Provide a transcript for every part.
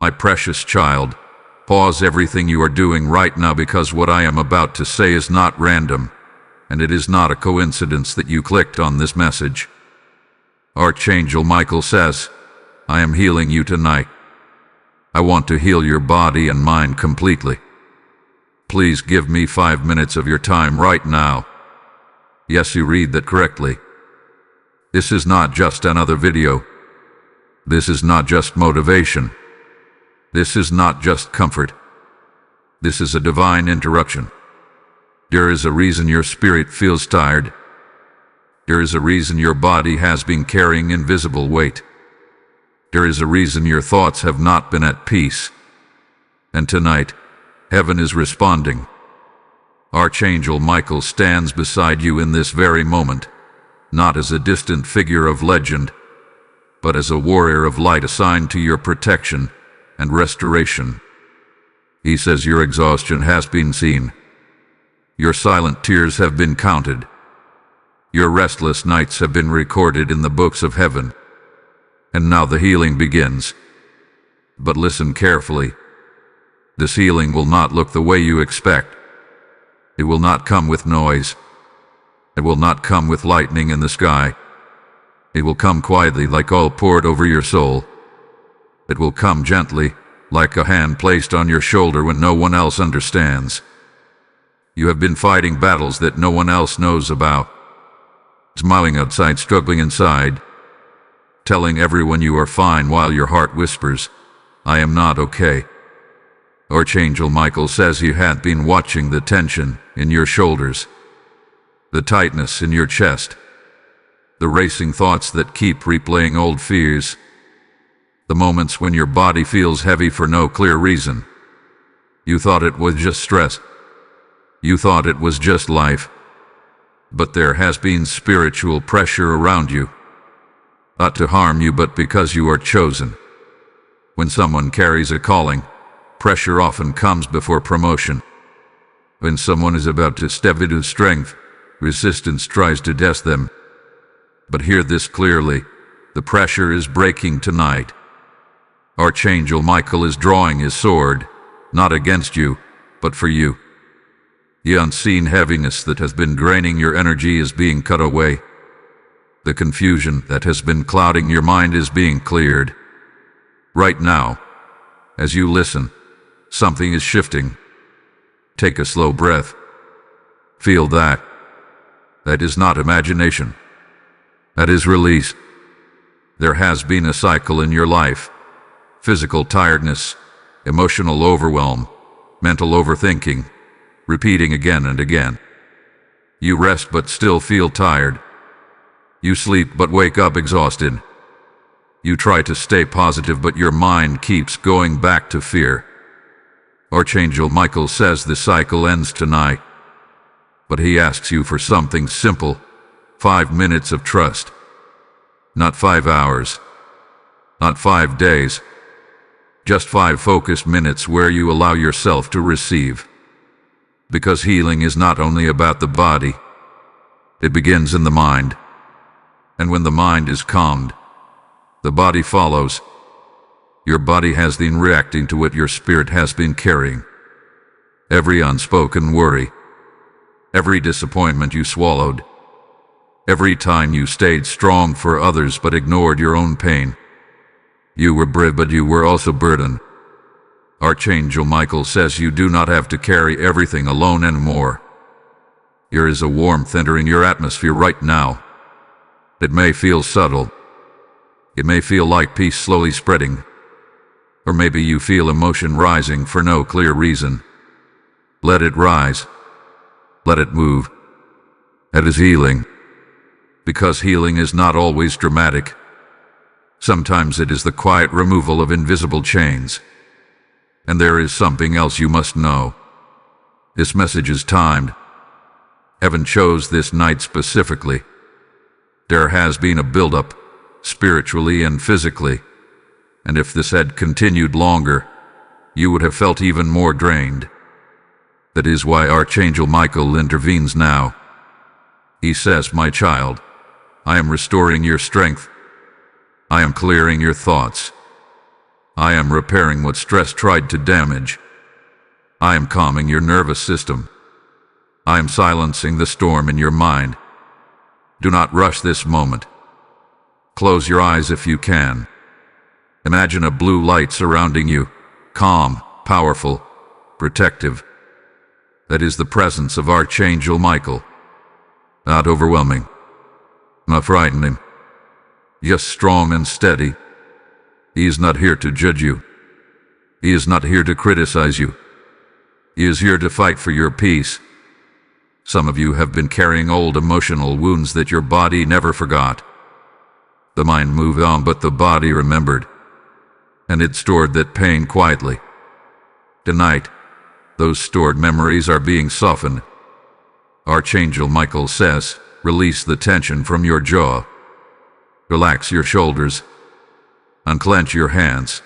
My precious child, pause everything you are doing right now, because what I am about to say is not random, and it is not a coincidence that you clicked on this message. Archangel Michael says, I am healing you tonight. I want to heal your body and mind completely. Please give me 5 minutes of your time right now. Yes, you read that correctly. This is not just another video. This is not just motivation. This is not just comfort. This is a divine interruption. There is a reason your spirit feels tired. There is a reason your body has been carrying invisible weight. There is a reason your thoughts have not been at peace. And tonight, heaven is responding. Archangel Michael stands beside you in this very moment, not as a distant figure of legend, but as a warrior of light assigned to your protection and restoration. He says your exhaustion has been seen. Your silent tears have been counted. Your restless nights have been recorded in the books of heaven. And now the healing begins. But listen carefully. This healing will not look the way you expect. It will not come with noise. It will not come with lightning in the sky. It will come quietly, like oil poured over your soul. It will come gently, like a hand placed on your shoulder when no one else understands. You have been fighting battles that no one else knows about. Smiling outside, struggling inside. Telling everyone you are fine while your heart whispers, I am not okay. Archangel Michael says you had been watching the tension in your shoulders, the tightness in your chest, the racing thoughts that keep replaying old fears, the moments when your body feels heavy for no clear reason. You thought it was just stress. You thought it was just life. But there has been spiritual pressure around you. Not to harm you, but because you are chosen. When someone carries a calling, pressure often comes before promotion. When someone is about to step into strength, resistance tries to test them. But hear this clearly, the pressure is breaking tonight. Archangel Michael is drawing his sword, not against you, but for you. The unseen heaviness that has been draining your energy is being cut away. The confusion that has been clouding your mind is being cleared. Right now, as you listen, something is shifting. Take a slow breath. Feel that. That is not imagination. That is release. There has been a cycle in your life. Physical tiredness, emotional overwhelm, mental overthinking, repeating again and again. You rest but still feel tired. You sleep but wake up exhausted. You try to stay positive, but your mind keeps going back to fear. Archangel Michael says the cycle ends tonight, but he asks you for something simple, 5 minutes of trust. Not 5 hours, not 5 days, just 5 focused minutes where you allow yourself to receive. Because healing is not only about the body, it begins in the mind. And when the mind is calmed, the body follows. Your body has been reacting to what your spirit has been carrying. Every unspoken worry, every disappointment you swallowed, every time you stayed strong for others but ignored your own pain. You were brave, but you were also burdened. Archangel Michael says you do not have to carry everything alone anymore. There is a warmth entering your atmosphere right now. It may feel subtle. It may feel like peace slowly spreading. Or maybe you feel emotion rising for no clear reason. Let it rise. Let it move. That is healing. Because healing is not always dramatic. Sometimes it is the quiet removal of invisible chains. And there is something else you must know. This message is timed. Heaven chose this night specifically. There has been a build-up, spiritually and physically, and if this had continued longer, you would have felt even more drained. That is why Archangel Michael intervenes now. He says, my child, I am restoring your strength. I am clearing your thoughts. I am repairing what stress tried to damage. I am calming your nervous system. I am silencing the storm in your mind. Do not rush this moment. Close your eyes if you can. Imagine a blue light surrounding you, calm, powerful, protective. That is the presence of Archangel Michael. Not overwhelming, not frightening, just strong and steady. He is not here to judge you. He is not here to criticize you. He is here to fight for your peace. Some of you have been carrying old emotional wounds that your body never forgot. The mind moved on, but the body remembered, and it stored that pain quietly. Tonight, those stored memories are being softened. Archangel Michael says, release the tension from your jaw. Relax your shoulders. Unclench your hands.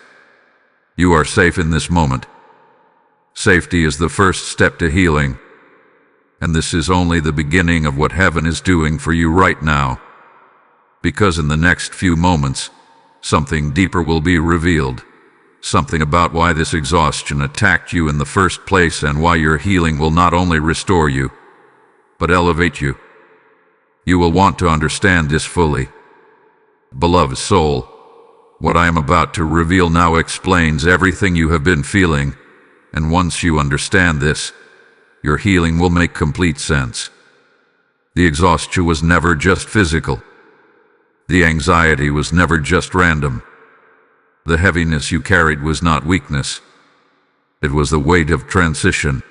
You are safe in this moment. Safety is the first step to healing, and this is only the beginning of what heaven is doing for you right now. Because in the next few moments, something deeper will be revealed. Something about why this exhaustion attacked you in the first place and why your healing will not only restore you, but elevate you. You will want to understand this fully. Beloved soul, what I am about to reveal now explains everything you have been feeling, and once you understand this, your healing will make complete sense. The exhaustion was never just physical. The anxiety was never just random. The heaviness you carried was not weakness. It was the weight of transition.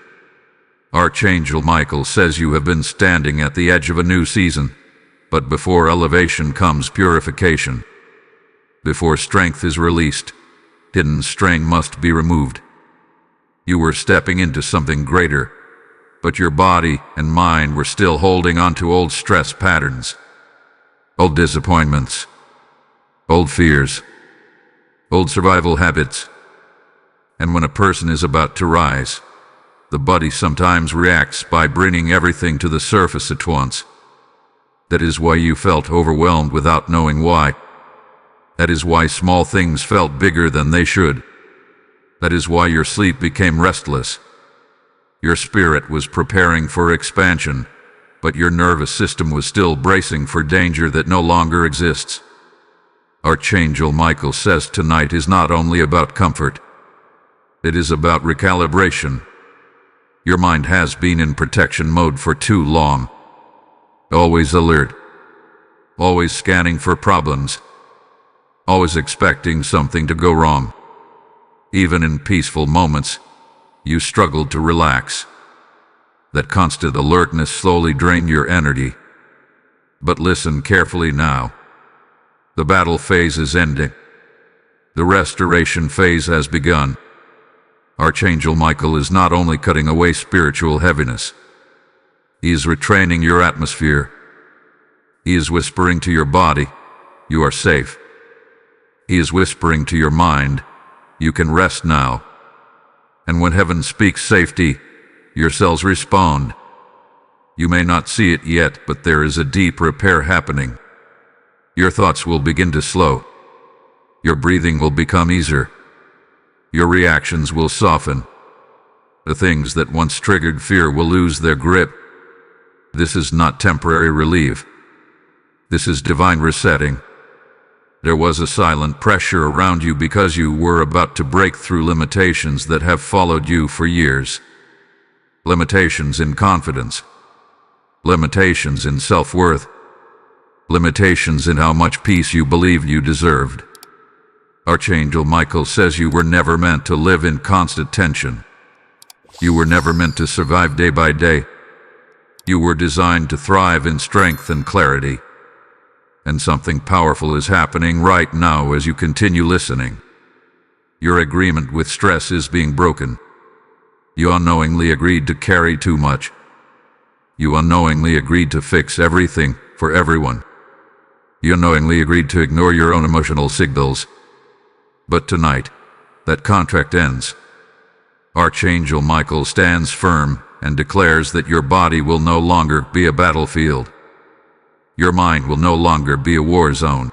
Archangel Michael says you have been standing at the edge of a new season, but before elevation comes purification. Before strength is released, hidden strain must be removed. You were stepping into something greater, but your body and mind were still holding on to old stress patterns, old disappointments, old fears, old survival habits. And when a person is about to rise, the body sometimes reacts by bringing everything to the surface at once. That is why you felt overwhelmed without knowing why. That is why small things felt bigger than they should. That is why your sleep became restless. Your spirit was preparing for expansion, but your nervous system was still bracing for danger that no longer exists. Archangel Michael says tonight is not only about comfort. It is about recalibration. Your mind has been in protection mode for too long. Always alert. Always scanning for problems. Always expecting something to go wrong. Even in peaceful moments, you struggled to relax. That constant alertness slowly drained your energy. But listen carefully now. The battle phase is ending. The restoration phase has begun. Archangel Michael is not only cutting away spiritual heaviness. He is retraining your atmosphere. He is whispering to your body, you are safe. He is whispering to your mind, you can rest now. And when heaven speaks safety, your cells respond. You may not see it yet, but there is a deep repair happening. Your thoughts will begin to slow. Your breathing will become easier. Your reactions will soften. The things that once triggered fear will lose their grip. This is not temporary relief. This is divine resetting. There was a silent pressure around you because you were about to break through limitations that have followed you for years. Limitations in confidence. Limitations in self-worth. Limitations in how much peace you believed you deserved. Archangel Michael says you were never meant to live in constant tension. You were never meant to survive day by day. You were designed to thrive in strength and clarity. And something powerful is happening right now as you continue listening. Your agreement with stress is being broken. You unknowingly agreed to carry too much. You unknowingly agreed to fix everything for everyone. You unknowingly agreed to ignore your own emotional signals. But tonight, that contract ends. Archangel Michael stands firm and declares that your body will no longer be a battlefield. Your mind will no longer be a war zone.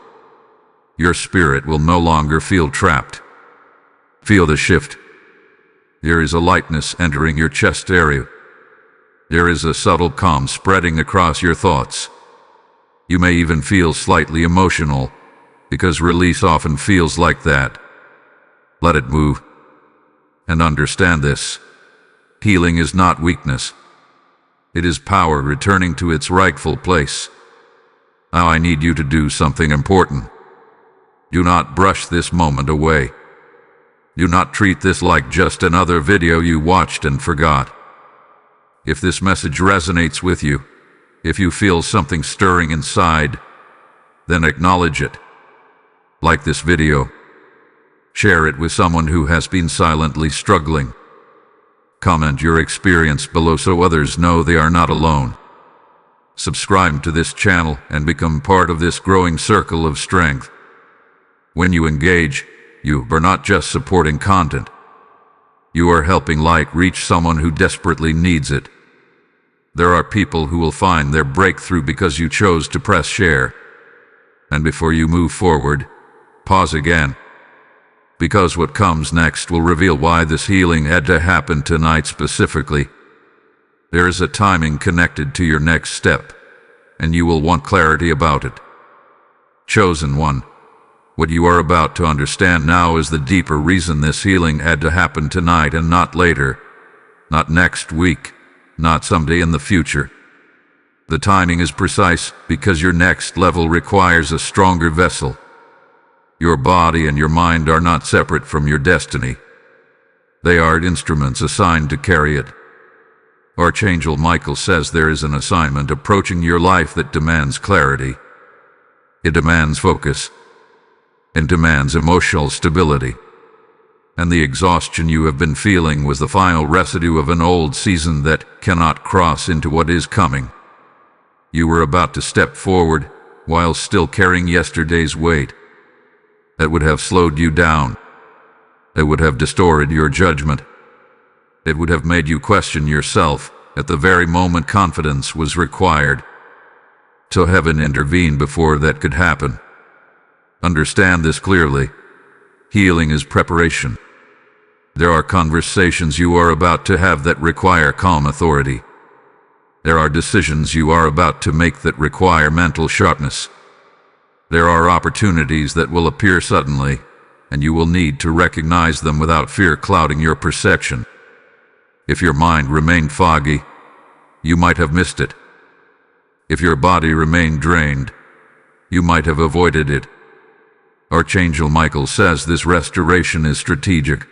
Your spirit will no longer feel trapped. Feel the shift. There is a lightness entering your chest area. There is a subtle calm spreading across your thoughts. You may even feel slightly emotional, because release often feels like that. Let it move. And understand this. Healing is not weakness. It is power returning to its rightful place. Now I need you to do something important. Do not brush this moment away. Do not treat this like just another video you watched and forgot. If this message resonates with you, if you feel something stirring inside, then acknowledge it. Like this video. Share it with someone who has been silently struggling. Comment your experience below so others know they are not alone. Subscribe to this channel and become part of this growing circle of strength. When you engage, you are not just supporting content. You are helping light reach someone who desperately needs it. There are people who will find their breakthrough because you chose to press share. And before you move forward, pause again. Because what comes next will reveal why this healing had to happen tonight specifically. There is a timing connected to your next step, and you will want clarity about it. Chosen one, what you are about to understand now is the deeper reason this healing had to happen tonight and not later, not next week, not someday in the future. The timing is precise because your next level requires a stronger vessel. Your body and your mind are not separate from your destiny. They are instruments assigned to carry it. Archangel Michael says there is an assignment approaching your life that demands clarity. It demands focus. It demands emotional stability. And the exhaustion you have been feeling was the final residue of an old season that cannot cross into what is coming. You were about to step forward while still carrying yesterday's weight. That would have slowed you down. It would have distorted your judgment. It would have made you question yourself at the very moment confidence was required. So heaven intervened before that could happen. Understand this clearly. Healing is preparation. There are conversations you are about to have that require calm authority. There are decisions you are about to make that require mental sharpness. There are opportunities that will appear suddenly, and you will need to recognize them without fear clouding your perception. If your mind remained foggy, you might have missed it. If your body remained drained, you might have avoided it. Archangel Michael says this restoration is strategic.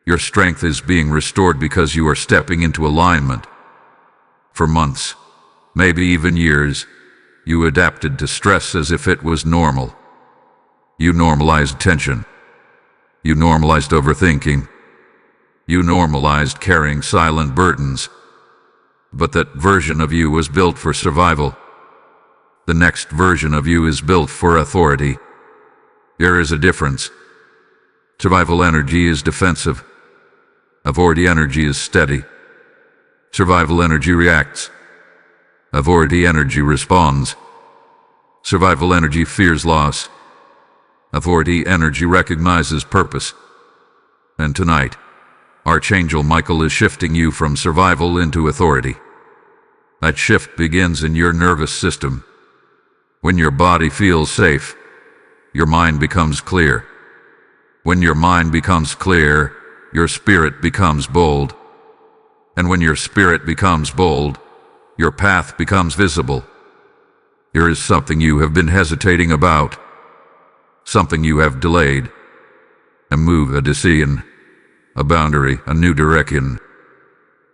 Your strength is being restored because you are stepping into alignment. For months, maybe even years, you adapted to stress as if it was normal. You normalized tension. You normalized overthinking. You normalized carrying silent burdens. But that version of you was built for survival. The next version of you is built for authority. There is a difference. Survival energy is defensive. Authority energy is steady. Survival energy reacts. Authority energy responds. Survival energy fears loss. Authority energy recognizes purpose. And tonight, Archangel Michael is shifting you from survival into authority. That shift begins in your nervous system. When your body feels safe, your mind becomes clear. When your mind becomes clear, your spirit becomes bold. And when your spirit becomes bold, your path becomes visible. Here is something you have been hesitating about. Something you have delayed. A move, a decision, a boundary, a new direction.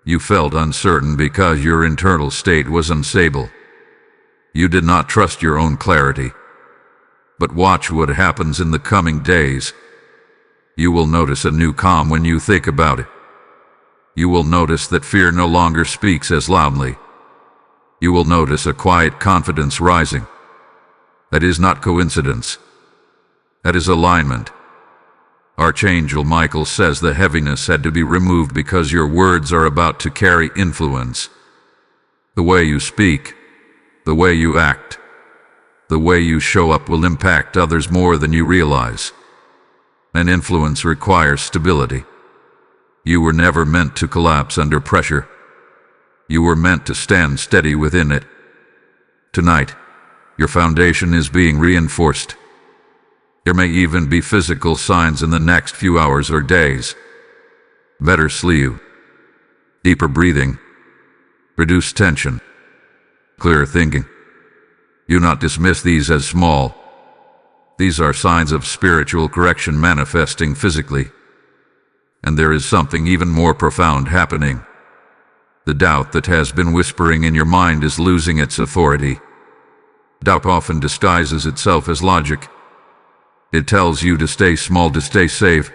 You felt uncertain because your internal state was unstable. You did not trust your own clarity. But watch what happens in the coming days. You will notice a new calm when you think about it. You will notice that fear no longer speaks as loudly. You will notice a quiet confidence rising. That is not coincidence. That is alignment. Archangel Michael says the heaviness had to be removed because your words are about to carry influence. The way you speak, the way you act, the way you show up will impact others more than you realize. and influence requires stability. You were never meant to collapse under pressure. You were meant to stand steady within it. Tonight, your foundation is being reinforced. There may even be physical signs in the next few hours or days. Better sleep, deeper breathing, reduced tension, clearer thinking. Do not dismiss these as small. These are signs of spiritual correction manifesting physically. And there is something even more profound happening. The doubt that has been whispering in your mind is losing its authority. Doubt often disguises itself as logic. It tells you to stay small, to stay safe.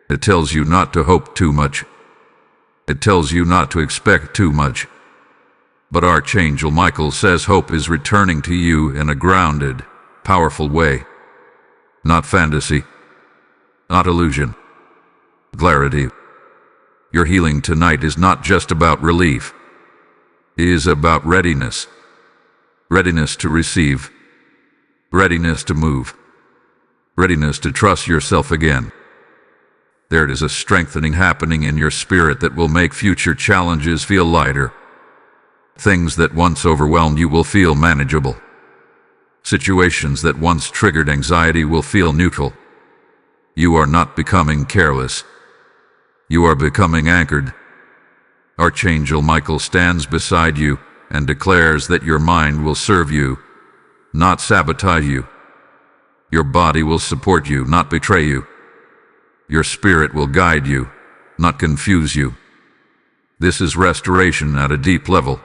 It tells you not to hope too much. It tells you not to expect too much. But Archangel Michael says hope is returning to you in a grounded, powerful way. Not fantasy, not illusion, clarity. Your healing tonight is not just about relief. It is about readiness. Readiness to receive. Readiness to move. Readiness to trust yourself again. There is a strengthening happening in your spirit that will make future challenges feel lighter. Things that once overwhelmed you will feel manageable. Situations that once triggered anxiety will feel neutral. You are not becoming careless. You are becoming anchored. Archangel Michael stands beside you and declares that your mind will serve you, not sabotage you. Your body will support you, not betray you. Your spirit will guide you, not confuse you. This is restoration at a deep level.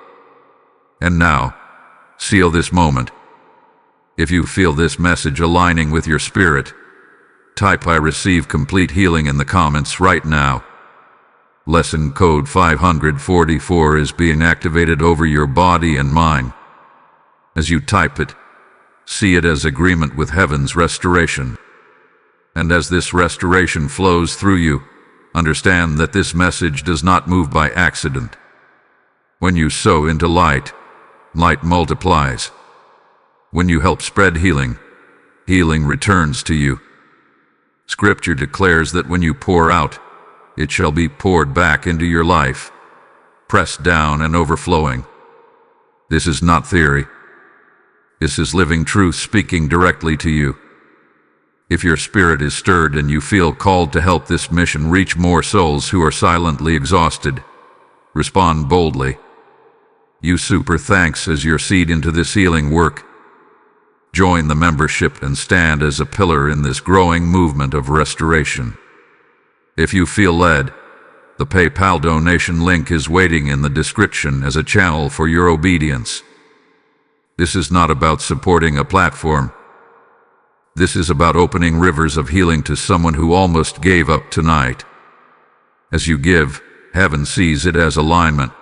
And now, seal this moment. If you feel this message aligning with your spirit, type "I receive complete healing" in the comments right now. Lesson code 544 is being activated over your body and mind. As you type it, see it as agreement with heaven's restoration. And as this restoration flows through you, understand that this message does not move by accident. When you sow into light, light multiplies. When you help spread healing, healing returns to you. Scripture declares that when you pour out, it shall be poured back into your life, pressed down and overflowing. This is not theory. This is living truth speaking directly to you. If your spirit is stirred and you feel called to help this mission reach more souls who are silently exhausted, respond boldly. Use super thanks as your seed into this healing work. Join the membership and stand as a pillar in this growing movement of restoration. If you feel led, the PayPal donation link is waiting in the description as a channel for your obedience. This is not about supporting a platform. This is about opening rivers of healing to someone who almost gave up tonight. As you give, heaven sees it as alignment.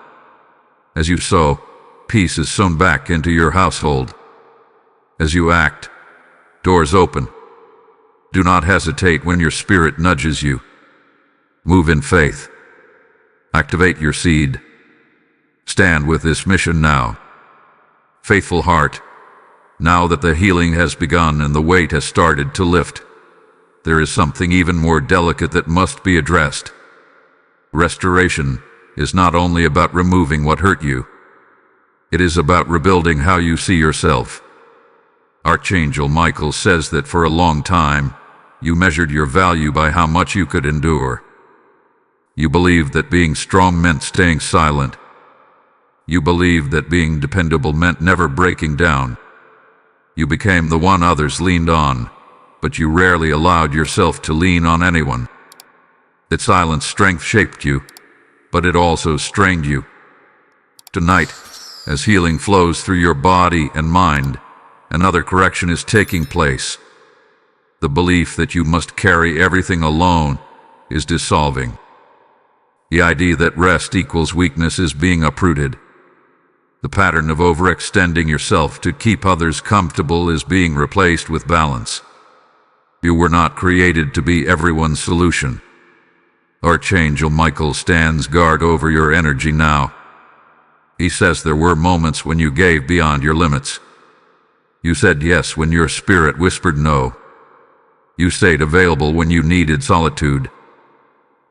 As you sow, peace is sown back into your household. As you act, doors open. Do not hesitate when your spirit nudges you. Move in faith. Activate your seed. Stand with this mission now. Faithful heart, now that the healing has begun and the weight has started to lift, there is something even more delicate that must be addressed. Restoration is not only about removing what hurt you. It is about rebuilding how you see yourself. Archangel Michael says that for a long time, you measured your value by how much you could endure. You believed that being strong meant staying silent. You believed that being dependable meant never breaking down. You became the one others leaned on, but you rarely allowed yourself to lean on anyone. That silent strength shaped you, but it also strained you. Tonight, as healing flows through your body and mind, another correction is taking place. The belief that you must carry everything alone is dissolving. The idea that rest equals weakness is being uprooted. The pattern of overextending yourself to keep others comfortable is being replaced with balance. You were not created to be everyone's solution. Archangel Michael stands guard over your energy now. He says there were moments when you gave beyond your limits. You said yes when your spirit whispered no. You stayed available when you needed solitude.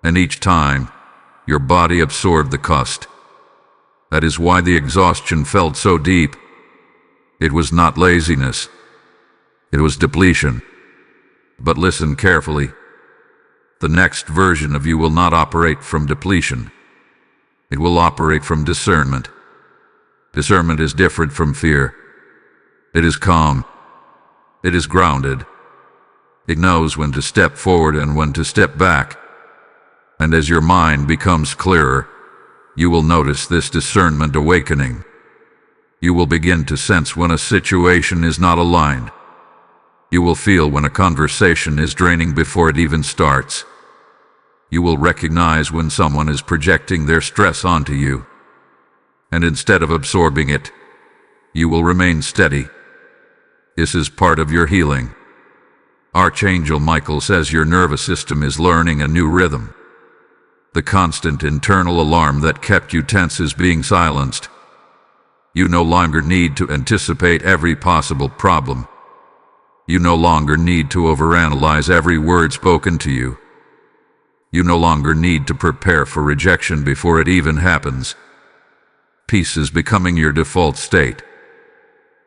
And each time, your body absorbed the cost. That is why the exhaustion felt so deep. It was not laziness. It was depletion. But listen carefully. The next version of you will not operate from depletion. It will operate from discernment. Discernment is different from fear. It is calm. It is grounded. It knows when to step forward and when to step back. And as your mind becomes clearer, you will notice this discernment awakening. You will begin to sense when a situation is not aligned. You will feel when a conversation is draining before it even starts. You will recognize when someone is projecting their stress onto you. And instead of absorbing it, you will remain steady. This is part of your healing. Archangel Michael says your nervous system is learning a new rhythm. The constant internal alarm that kept you tense is being silenced. You no longer need to anticipate every possible problem. You no longer need to overanalyze every word spoken to you. You no longer need to prepare for rejection before it even happens. Peace is becoming your default state.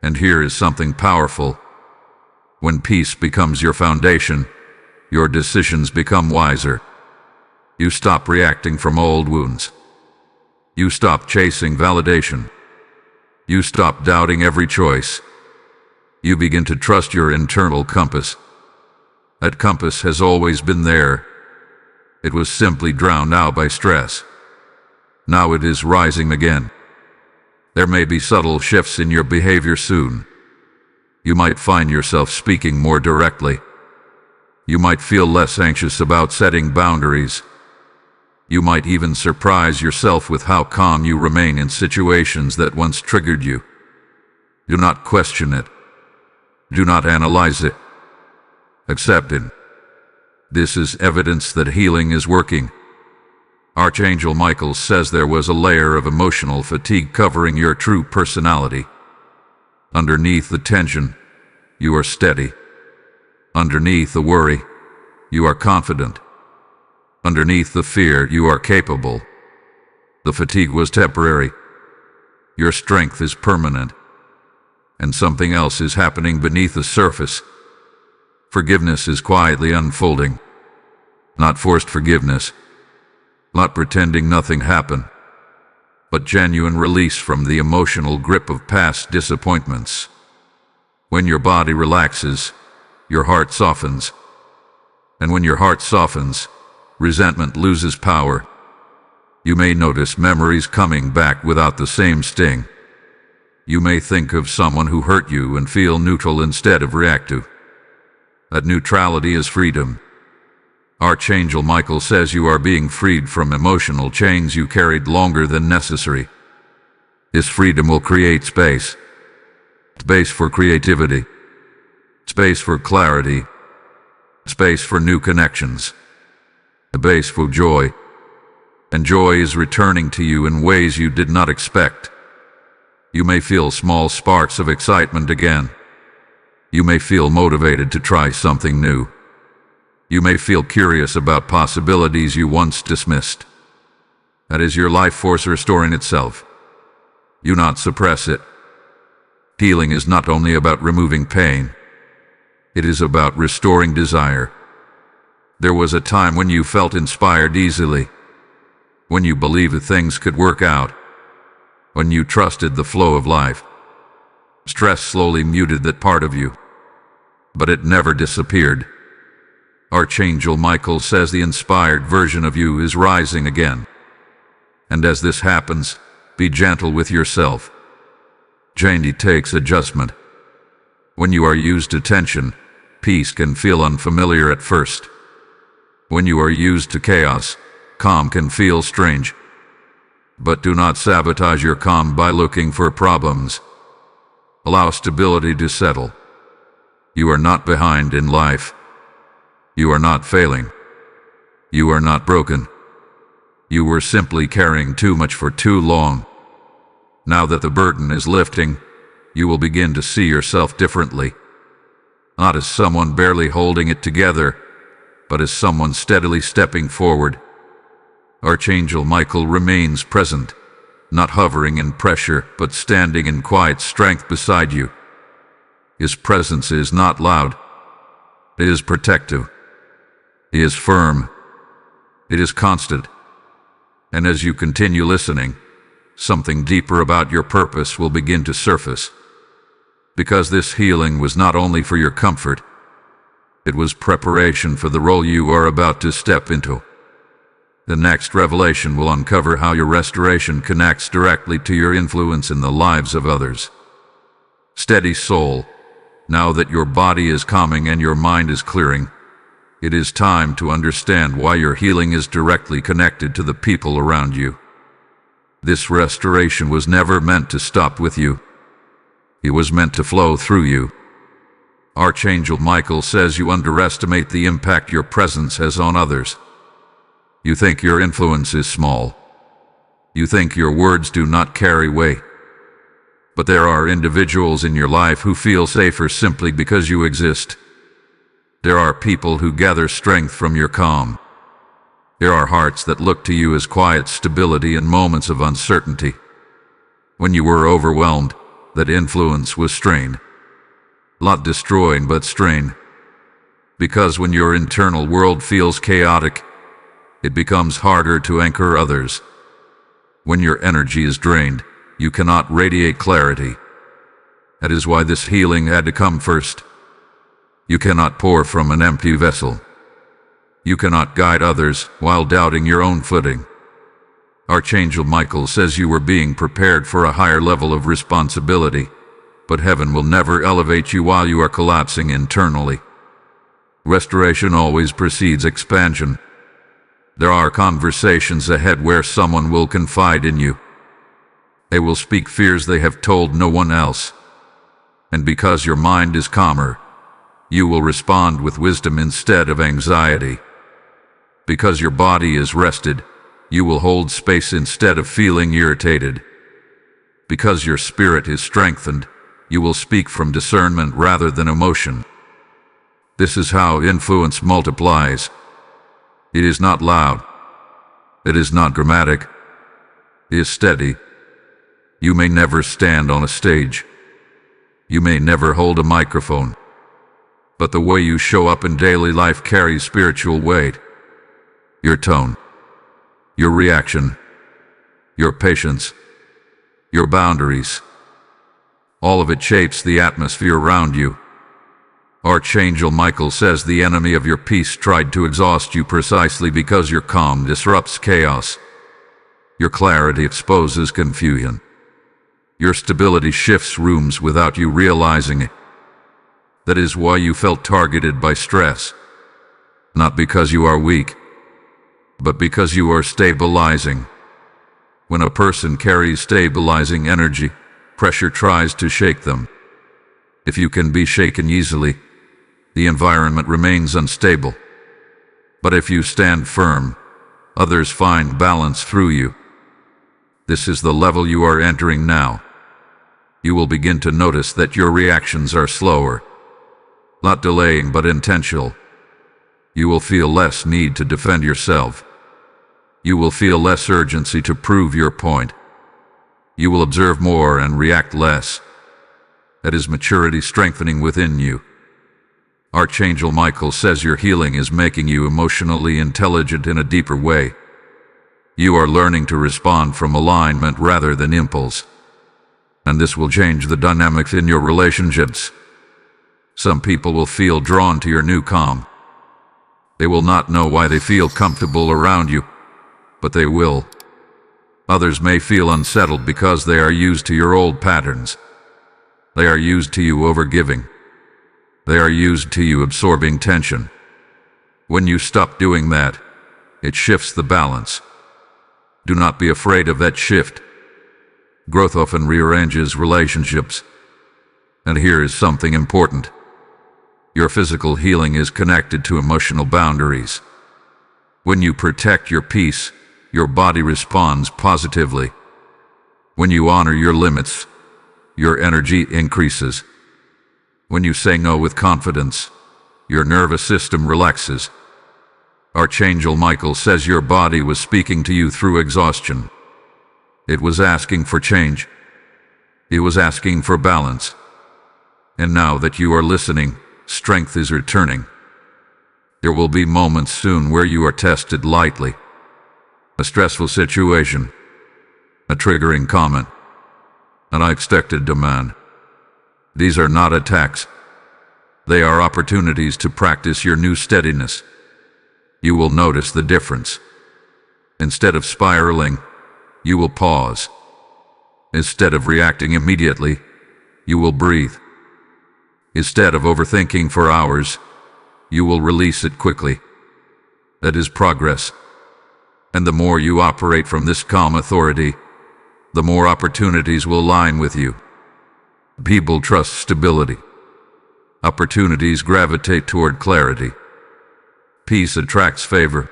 And here is something powerful. When peace becomes your foundation, your decisions become wiser. You stop reacting from old wounds. You stop chasing validation. You stop doubting every choice. You begin to trust your internal compass. That compass has always been there. It was simply drowned out by stress. Now it is rising again. There may be subtle shifts in your behavior soon. You might find yourself speaking more directly. You might feel less anxious about setting boundaries. You might even surprise yourself with how calm you remain in situations that once triggered you. Do not question it. Do not analyze it. Accept it. This is evidence that healing is working. Archangel Michael says there was a layer of emotional fatigue covering your true personality. Underneath the tension, you are steady. Underneath the worry, you are confident. Underneath the fear, you are capable. The fatigue was temporary. Your strength is permanent. And something else is happening beneath the surface. Forgiveness is quietly unfolding. Not forced forgiveness. Not pretending nothing happened. But genuine release from the emotional grip of past disappointments. When your body relaxes, your heart softens. And when your heart softens, resentment loses power. You may notice memories coming back without the same sting. You may think of someone who hurt you and feel neutral instead of reactive. That neutrality is freedom. Archangel Michael says you are being freed from emotional chains you carried longer than necessary. This freedom will create space. Space for creativity. Space for clarity. Space for new connections. A base for joy. And joy is returning to you in ways you did not expect. You may feel small sparks of excitement again. You may feel motivated to try something new. You may feel curious about possibilities you once dismissed. That is your life force restoring itself. You not suppress it. Healing is not only about removing pain. It is about restoring desire. There was a time when you felt inspired easily, when you believed that things could work out, when you trusted the flow of life. Stress slowly muted that part of you, but it never disappeared. Archangel Michael says the inspired version of you is rising again. And as this happens, be gentle with yourself. Journey takes adjustment. When you are used to tension, peace can feel unfamiliar at first. When you are used to chaos, calm can feel strange. But do not sabotage your calm by looking for problems. Allow stability to settle. You are not behind in life. You are not failing. You are not broken. You were simply carrying too much for too long. Now that the burden is lifting, you will begin to see yourself differently. not as someone barely holding it together, but as someone steadily stepping forward. Archangel Michael remains present, not hovering in pressure, but standing in quiet strength beside you. His presence is not loud. It is protective. It is firm. It is constant. And as you continue listening, something deeper about your purpose will begin to surface. Because this healing was not only for your comfort, it was preparation for the role you are about to step into. The next revelation will uncover how your restoration connects directly to your influence in the lives of others. Steady soul, now that your body is calming and your mind is clearing, it is time to understand why your healing is directly connected to the people around you. This restoration was never meant to stop with you. It was meant to flow through you. Archangel Michael says you underestimate the impact your presence has on others. You think your influence is small. You think your words do not carry weight. But there are individuals in your life who feel safer simply because you exist. There are people who gather strength from your calm. There are hearts that look to you as quiet stability in moments of uncertainty. When you were overwhelmed, that influence was strained. Not destroying, but strained. Because when your internal world feels chaotic, it becomes harder to anchor others. When your energy is drained, you cannot radiate clarity. That is why this healing had to come first. You cannot pour from an empty vessel. You cannot guide others while doubting your own footing. Archangel Michael says you were being prepared for a higher level of responsibility, but heaven will never elevate you while you are collapsing internally. Restoration always precedes expansion. There are conversations ahead where someone will confide in you. They will speak fears they have told no one else. And because your mind is calmer, you will respond with wisdom instead of anxiety. Because your body is rested, you will hold space instead of feeling irritated. Because your spirit is strengthened, you will speak from discernment rather than emotion. This is how influence multiplies. It is not loud. It is not dramatic. It is steady. You may never stand on a stage. You may never hold a microphone. But the way you show up in daily life carries spiritual weight. Your tone, your reaction, your patience, your boundaries. All of it shapes the atmosphere around you. Archangel Michael says the enemy of your peace tried to exhaust you precisely because your calm disrupts chaos. Your clarity exposes confusion. Your stability shifts rooms without you realizing it. That is why you felt targeted by stress. Not because you are weak, but because you are stabilizing. When a person carries stabilizing energy, pressure tries to shake them. If you can be shaken easily, the environment remains unstable. But if you stand firm, others find balance through you. This is the level you are entering now. You will begin to notice that your reactions are slower. Not delaying, but intentional. You will feel less need to defend yourself. You will feel less urgency to prove your point. You will observe more and react less. That is maturity strengthening within you. Archangel Michael says your healing is making you emotionally intelligent in a deeper way. You are learning to respond from alignment rather than impulse. And this will change the dynamics in your relationships. Some people will feel drawn to your new calm. They will not know why they feel comfortable around you, but they will. Others may feel unsettled because they are used to your old patterns. They are used to you overgiving. They are used to you absorbing tension. When you stop doing that, it shifts the balance. Do not be afraid of that shift. Growth often rearranges relationships. And here is something important. Your physical healing is connected to emotional boundaries. When you protect your peace, your body responds positively. When you honor your limits, your energy increases. When you say no with confidence, your nervous system relaxes. Archangel Michael says your body was speaking to you through exhaustion. It was asking for change. It was asking for balance. And now that you are listening, strength is returning. There will be moments soon where you are tested lightly. A stressful situation, a triggering comment, an unexpected demand. These are not attacks. They are opportunities to practice your new steadiness. You will notice the difference. Instead of spiraling, you will pause. Instead of reacting immediately, you will breathe. Instead of overthinking for hours, you will release it quickly. That is progress. And the more you operate from this calm authority, the more opportunities will align with you. People trust stability. Opportunities gravitate toward clarity. Peace attracts favor.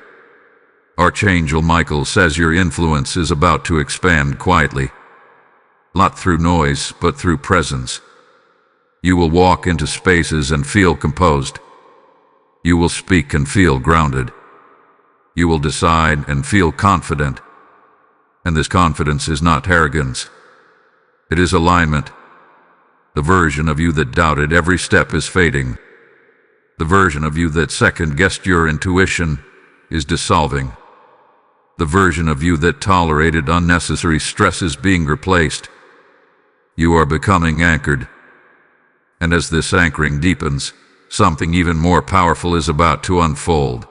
Archangel Michael says your influence is about to expand quietly, not through noise, but through presence. You will walk into spaces and feel composed. You will speak and feel grounded. You will decide and feel confident. And this confidence is not arrogance. It is alignment. The version of you that doubted every step is fading. The version of you that second-guessed your intuition is dissolving. The version of you that tolerated unnecessary stress is being replaced. You are becoming anchored. And as this anchoring deepens, something even more powerful is about to unfold.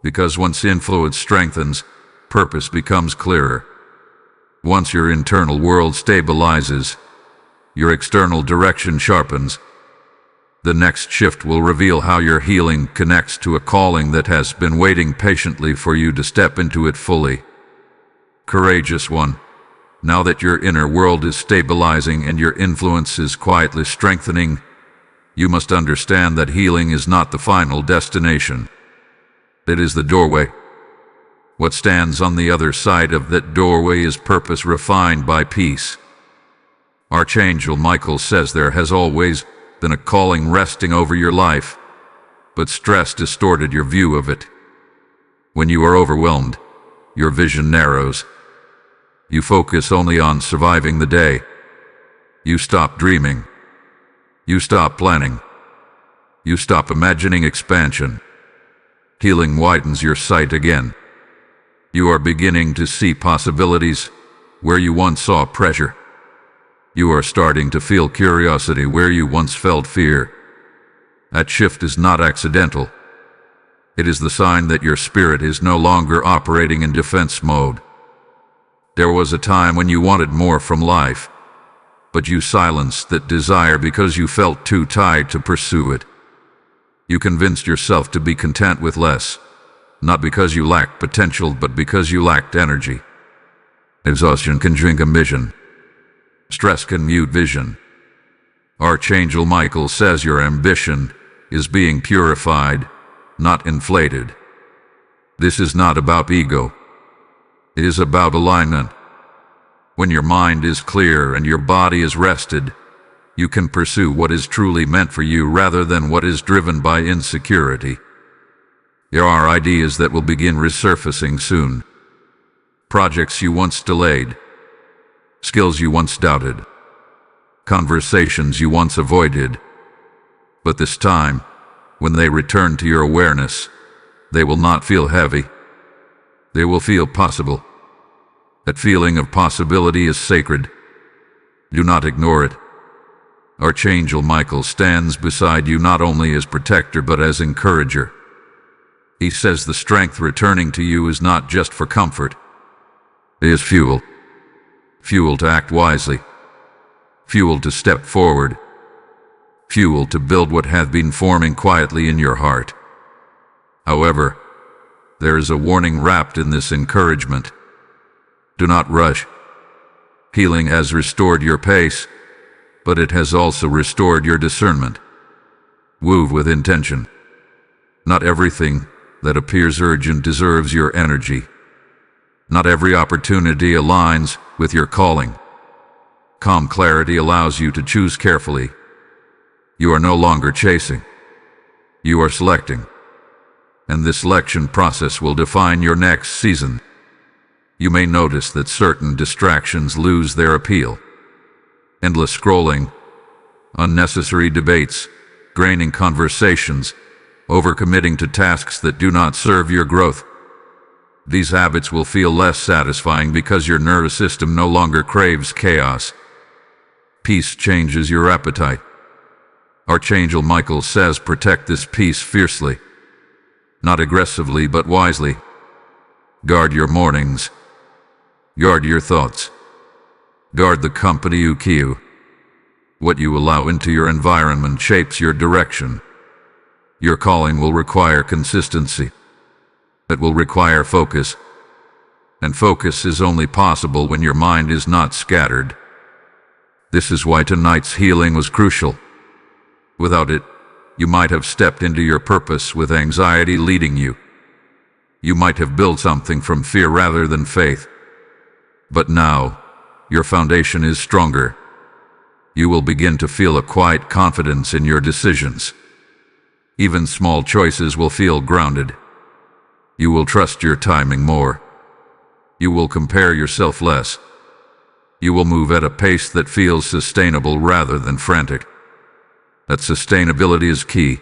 Because once influence strengthens, purpose becomes clearer. Once your internal world stabilizes, your external direction sharpens. The next shift will reveal how your healing connects to a calling that has been waiting patiently for you to step into it fully. Courageous one, now that your inner world is stabilizing and your influence is quietly strengthening, you must understand that healing is not the final destination. It is the doorway. What stands on the other side of that doorway is purpose refined by peace. Archangel Michael says there has always been a calling resting over your life, but stress distorted your view of it. When you are overwhelmed, your vision narrows. You focus only on surviving the day. You stop dreaming. You stop planning. You stop imagining expansion. Healing widens your sight again. You are beginning to see possibilities where you once saw pressure. You are starting to feel curiosity where you once felt fear. That shift is not accidental. It is the sign that your spirit is no longer operating in defense mode. There was a time when you wanted more from life, but you silenced that desire because you felt too tired to pursue it. You convinced yourself to be content with less, not because you lacked potential, but because you lacked energy. Exhaustion can drink a vision. Stress can mute vision. Archangel Michael says your ambition is being purified, not inflated. This is not about ego. It is about alignment. When your mind is clear and your body is rested, you can pursue what is truly meant for you rather than what is driven by insecurity. There are ideas that will begin resurfacing soon. Projects you once delayed. Skills you once doubted. Conversations you once avoided. But this time, when they return to your awareness, they will not feel heavy. They will feel possible. That feeling of possibility is sacred. Do not ignore it. Archangel Michael stands beside you not only as protector but as encourager. He says the strength returning to you is not just for comfort. It is fuel. Fuel to act wisely. Fuel to step forward. Fuel to build what hath been forming quietly in your heart. However, there is a warning wrapped in this encouragement. Do not rush. Healing has restored your pace, but it has also restored your discernment. Move with intention. Not everything that appears urgent deserves your energy. Not every opportunity aligns with your calling. Calm clarity allows you to choose carefully. You are no longer chasing. You are selecting. And this selection process will define your next season. You may notice that certain distractions lose their appeal. Endless scrolling, unnecessary debates, draining conversations, overcommitting to tasks that do not serve your growth. These habits will feel less satisfying because your nervous system no longer craves chaos. Peace changes your appetite. Archangel Michael says protect this peace fiercely. Not aggressively, but wisely. Guard your mornings. Guard your thoughts. Guard the company you keep. What you allow into your environment shapes your direction. Your calling will require consistency. It will require focus. And focus is only possible when your mind is not scattered. This is why tonight's healing was crucial. Without it, you might have stepped into your purpose with anxiety leading you. You might have built something from fear rather than faith. But now, your foundation is stronger. You will begin to feel a quiet confidence in your decisions. Even small choices will feel grounded. You will trust your timing more. You will compare yourself less. You will move at a pace that feels sustainable rather than frantic. That sustainability is key.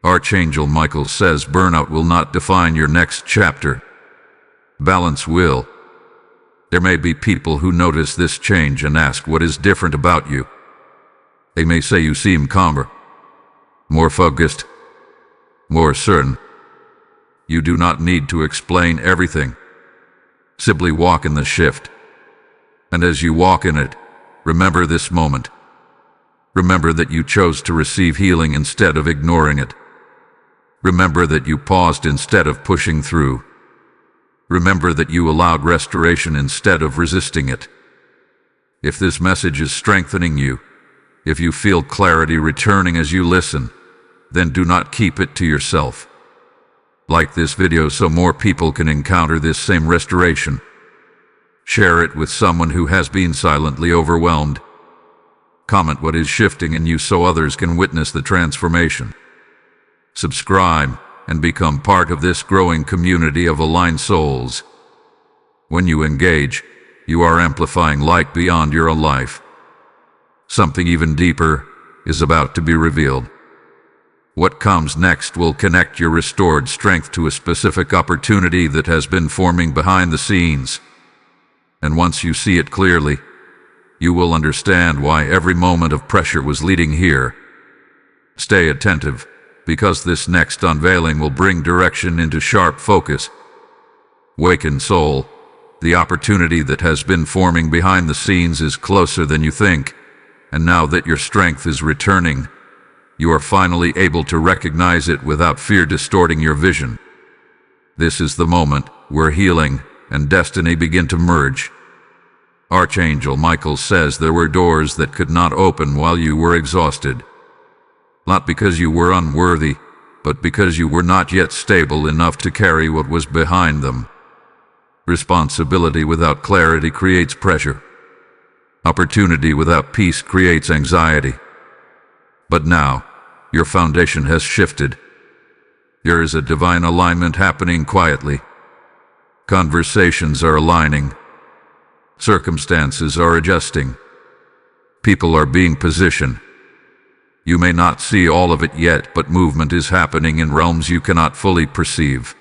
Archangel Michael says burnout will not define your next chapter. Balance will. There may be people who notice this change and ask what is different about you. They may say you seem calmer, more focused, more certain. You do not need to explain everything. Simply walk in the shift. And as you walk in it, remember this moment. Remember that you chose to receive healing instead of ignoring it. Remember that you paused instead of pushing through. Remember that you allowed restoration instead of resisting it. If this message is strengthening you, if you feel clarity returning as you listen, then do not keep it to yourself. Like this video so more people can encounter this same restoration. Share it with someone who has been silently overwhelmed. Comment what is shifting in you so others can witness the transformation. Subscribe and become part of this growing community of aligned souls. When you engage, you are amplifying light beyond your own life. Something even deeper is about to be revealed. What comes next will connect your restored strength to a specific opportunity that has been forming behind the scenes. And once you see it clearly, you will understand why every moment of pressure was leading here. Stay attentive, because this next unveiling will bring direction into sharp focus. Waken soul, the opportunity that has been forming behind the scenes is closer than you think, and now that your strength is returning, you are finally able to recognize it without fear distorting your vision. This is the moment where healing and destiny begin to merge. Archangel Michael says there were doors that could not open while you were exhausted. Not because you were unworthy, but because you were not yet stable enough to carry what was behind them. Responsibility without clarity creates pressure. Opportunity without peace creates anxiety. But now, your foundation has shifted. There is a divine alignment happening quietly. Conversations are aligning. Circumstances are adjusting. People are being positioned. You may not see all of it yet, but movement is happening in realms you cannot fully perceive.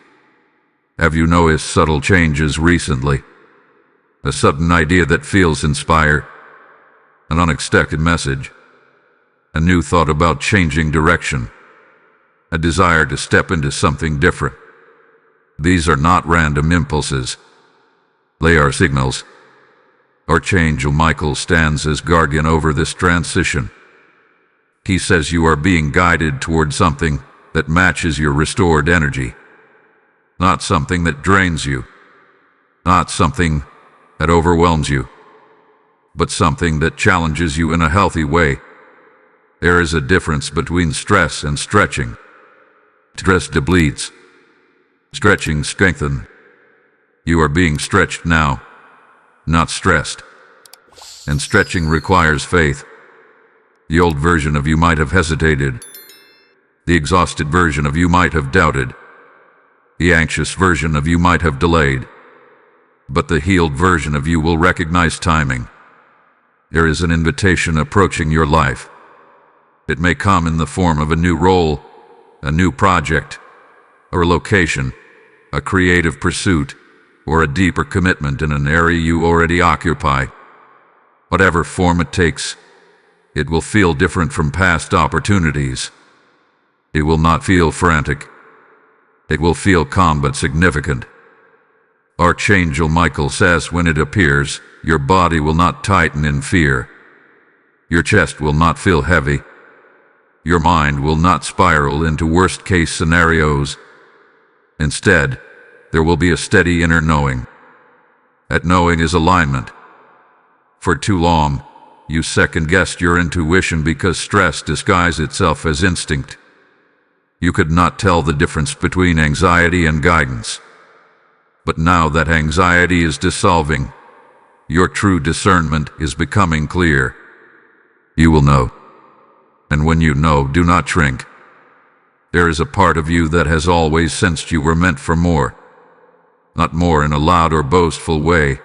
Have you noticed subtle changes recently? A sudden idea that feels inspired. An unexpected message. A new thought about changing direction. A desire to step into something different. These are not random impulses. They are signals. Archangel Michael stands as guardian over this transition. He says you are being guided toward something that matches your restored energy. Not something that drains you. Not something that overwhelms you. But something that challenges you in a healthy way. There is a difference between stress and stretching. Stress depletes. Stretching strengthens. You are being stretched now, not stressed. And stretching requires faith. The old version of you might have hesitated. The exhausted version of you might have doubted. The anxious version of you might have delayed. But the healed version of you will recognize timing. There is an invitation approaching your life. It may come in the form of a new role, a new project, or a location, a creative pursuit, or a deeper commitment in an area you already occupy. Whatever form it takes, it will feel different from past opportunities. It will not feel frantic. It will feel calm but significant. Archangel Michael says when it appears, your body will not tighten in fear. Your chest will not feel heavy. Your mind will not spiral into worst-case scenarios. Instead, there will be a steady inner knowing. That knowing is alignment. For too long, you second-guessed your intuition because stress disguised itself as instinct. You could not tell the difference between anxiety and guidance. But now that anxiety is dissolving, your true discernment is becoming clear. You will know. And when you know, do not shrink. There is a part of you that has always sensed you were meant for more. Not more in a loud or boastful way,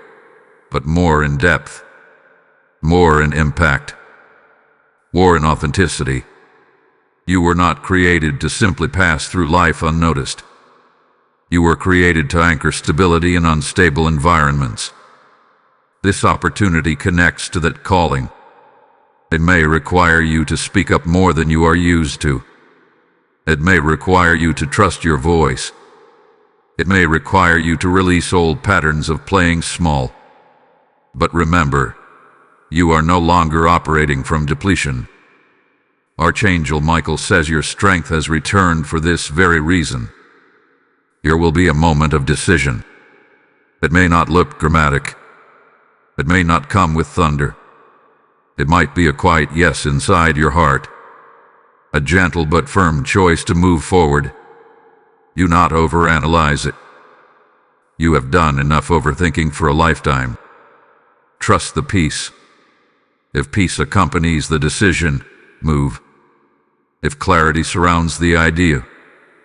but more in depth, more in impact, more in authenticity. You were not created to simply pass through life unnoticed. You were created to anchor stability in unstable environments. This opportunity connects to that calling. It may require you to speak up more than you are used to. It may require you to trust your voice. It may require you to release old patterns of playing small. But remember, you are no longer operating from depletion. Archangel Michael says your strength has returned for this very reason. Here will be a moment of decision. It may not look dramatic. It may not come with thunder. It might be a quiet yes inside your heart. A gentle but firm choice to move forward. You not overanalyze it. You have done enough overthinking for a lifetime. Trust the peace. If peace accompanies the decision, move. If clarity surrounds the idea,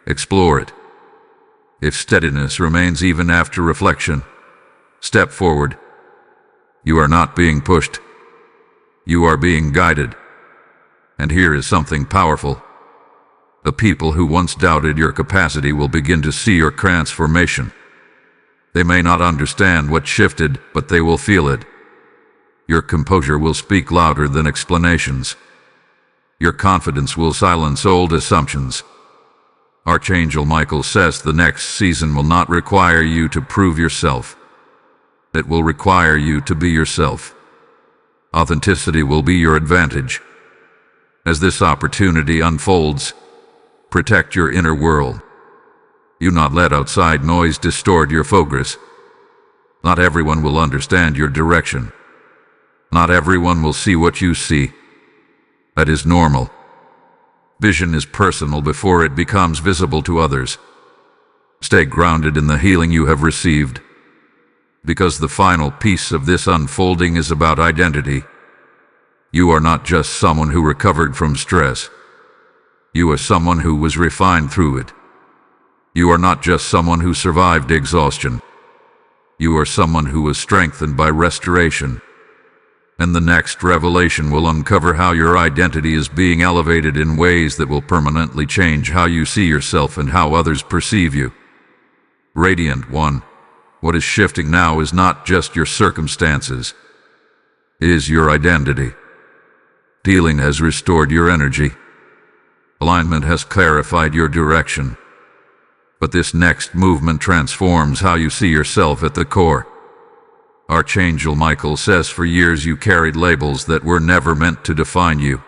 explore it. If steadiness remains even after reflection, step forward. You are not being pushed. You are being guided. And here is something powerful. The people who once doubted your capacity will begin to see your transformation. They may not understand what shifted, but they will feel it. Your composure will speak louder than explanations. Your confidence will silence old assumptions. Archangel Michael says the next season will not require you to prove yourself. It will require you to be yourself. Authenticity will be your advantage. As this opportunity unfolds, protect your inner world. Do not let outside noise distort your focus. Not everyone will understand your direction. Not everyone will see what you see. That is normal. Vision is personal before it becomes visible to others. Stay grounded in the healing you have received. Because the final piece of this unfolding is about identity. You are not just someone who recovered from stress. You are someone who was refined through it. You are not just someone who survived exhaustion. You are someone who was strengthened by restoration. And the next revelation will uncover how your identity is being elevated in ways that will permanently change how you see yourself and how others perceive you. Radiant One, what is shifting now is not just your circumstances. It is your identity. Healing has restored your energy. Alignment has clarified your direction. But this next movement transforms how you see yourself at the core. Archangel Michael says for years you carried labels that were never meant to define you.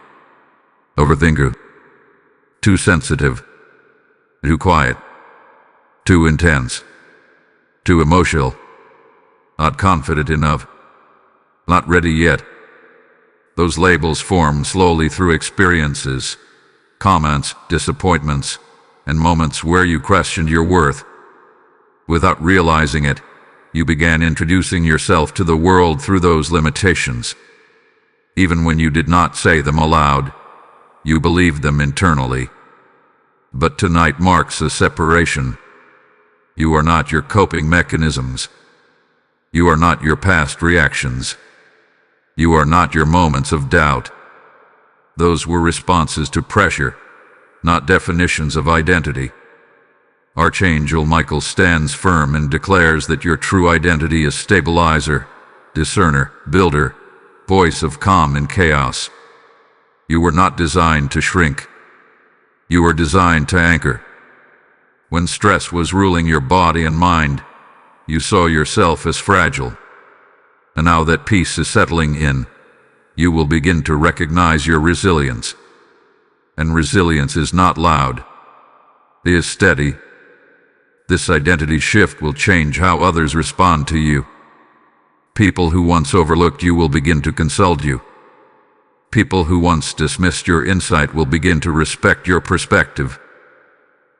Overthinker. Too sensitive. Too quiet. Too intense. Too emotional. Not confident enough. Not ready yet. Those labels form slowly through experiences, comments, disappointments, and moments where you questioned your worth. Without realizing it, you began introducing yourself to the world through those limitations. Even when you did not say them aloud, you believed them internally. But tonight marks a separation. You are not your coping mechanisms. You are not your past reactions. You are not your moments of doubt. Those were responses to pressure, not definitions of identity. Archangel Michael stands firm and declares that your true identity is stabilizer, discerner, builder, voice of calm in chaos. You were not designed to shrink. You were designed to anchor. When stress was ruling your body and mind, you saw yourself as fragile. And now that peace is settling in, you will begin to recognize your resilience. And resilience is not loud. It is steady. This identity shift will change how others respond to you. People who once overlooked you will begin to consult you. People who once dismissed your insight will begin to respect your perspective.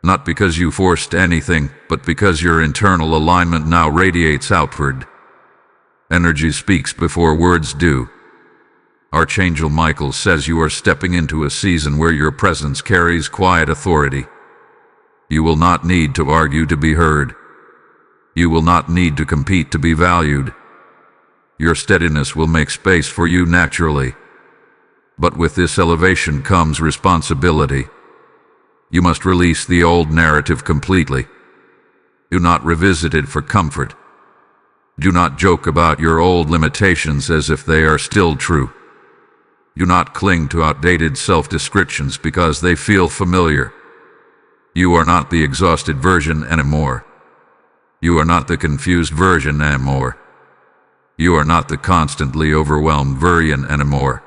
Not because you forced anything, but because your internal alignment now radiates outward. Energy speaks before words do. Archangel Michael says you are stepping into a season where your presence carries quiet authority. You will not need to argue to be heard. You will not need to compete to be valued. Your steadiness will make space for you naturally. But with this elevation comes responsibility. You must release the old narrative completely. Do not revisit it for comfort. Do not joke about your old limitations as if they are still true. Do not cling to outdated self-descriptions because they feel familiar. You are not the exhausted version anymore. You are not the confused version anymore. You are not the constantly overwhelmed version anymore.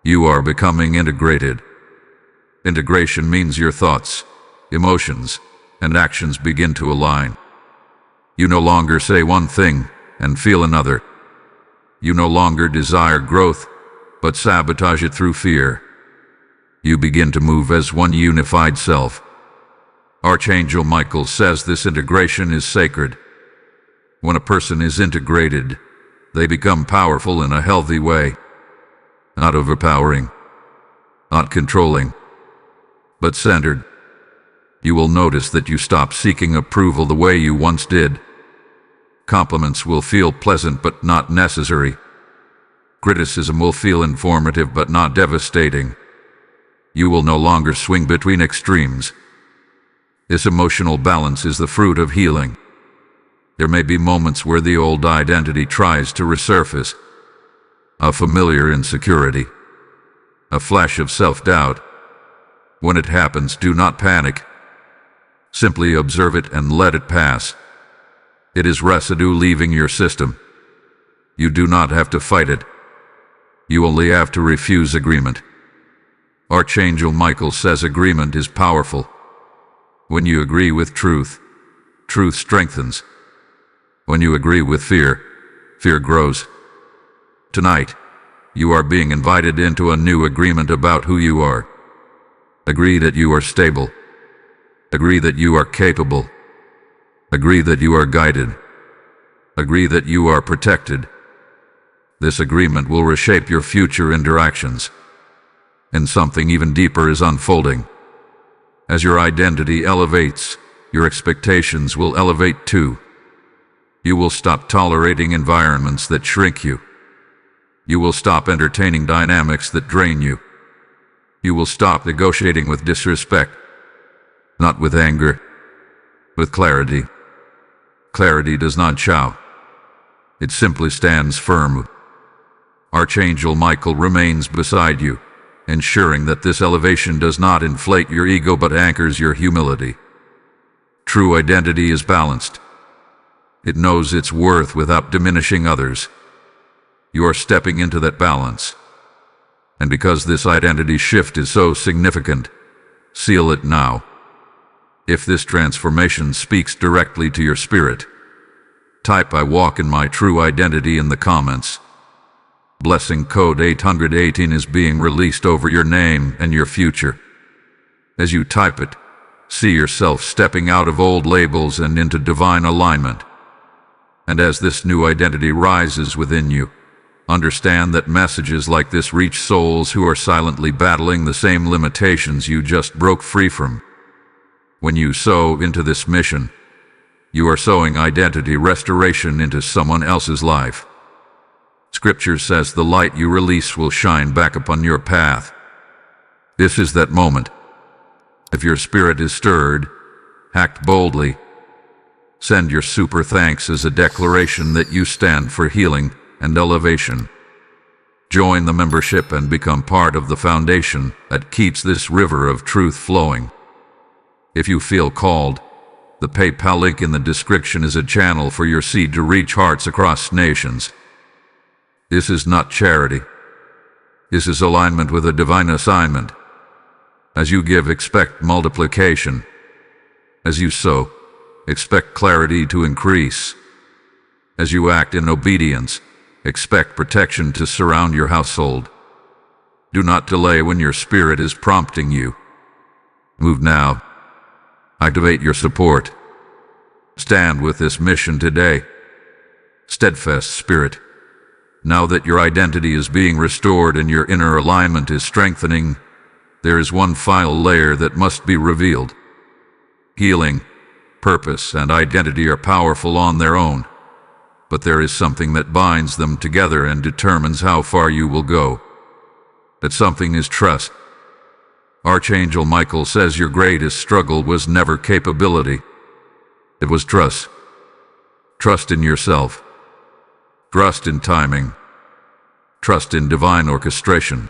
You are becoming integrated. Integration means your thoughts, emotions, and actions begin to align. You no longer say one thing and feel another. You no longer desire growth, but sabotage it through fear. You begin to move as one unified self. Archangel Michael says this integration is sacred. When a person is integrated, they become powerful in a healthy way. Not overpowering, not controlling, but centered. You will notice that you stop seeking approval the way you once did. Compliments will feel pleasant but not necessary. Criticism will feel informative but not devastating. You will no longer swing between extremes. This emotional balance is the fruit of healing. There may be moments where the old identity tries to resurface. A familiar insecurity. A flash of self-doubt. When it happens, do not panic. Simply observe it and let it pass. It is residue leaving your system. You do not have to fight it. You only have to refuse agreement. Archangel Michael says agreement is powerful. When you agree with truth, truth strengthens. When you agree with fear, fear grows. Tonight, you are being invited into a new agreement about who you are. Agree that you are stable. Agree that you are capable. Agree that you are guided. Agree that you are protected. This agreement will reshape your future interactions. And something even deeper is unfolding. As your identity elevates, your expectations will elevate too. You will stop tolerating environments that shrink you. You will stop entertaining dynamics that drain you. You will stop negotiating with disrespect, not with anger, with clarity. Clarity does not shout. It simply stands firm. Archangel Michael remains beside you, ensuring that this elevation does not inflate your ego but anchors your humility. True identity is balanced. It knows its worth without diminishing others. You are stepping into that balance. And because this identity shift is so significant, seal it now. If this transformation speaks directly to your spirit, type "I walk in my true identity" in the comments. Blessing code 818 is being released over your name and your future. As you type it, see yourself stepping out of old labels and into divine alignment. And as this new identity rises within you, Understand that messages like this reach souls who are silently battling the same limitations you just broke free from. When you sow into this mission, you are sowing identity restoration into someone else's life. Scripture says the light you release will shine back upon your path. This is that moment. If your spirit is stirred, act boldly. Send your super thanks as a declaration that you stand for healing and elevation. Join the membership and become part of the foundation that keeps this river of truth flowing. If you feel called, the PayPal link in the description is a channel for your seed to reach hearts across nations. This is not charity. This is alignment with a divine assignment. As you give, expect multiplication. As you sow, expect clarity to increase. As you act in obedience, expect protection to surround your household. Do not delay when your spirit is prompting you. Move now. Activate your support. Stand with this mission today. Steadfast spirit. Now that your identity is being restored and your inner alignment is strengthening, there is one final layer that must be revealed. Healing, purpose, and identity are powerful on their own, but there is something that binds them together and determines how far you will go. That something is trust. Archangel Michael says your greatest struggle was never capability. It was trust. Trust in yourself. Trust in timing. Trust in divine orchestration.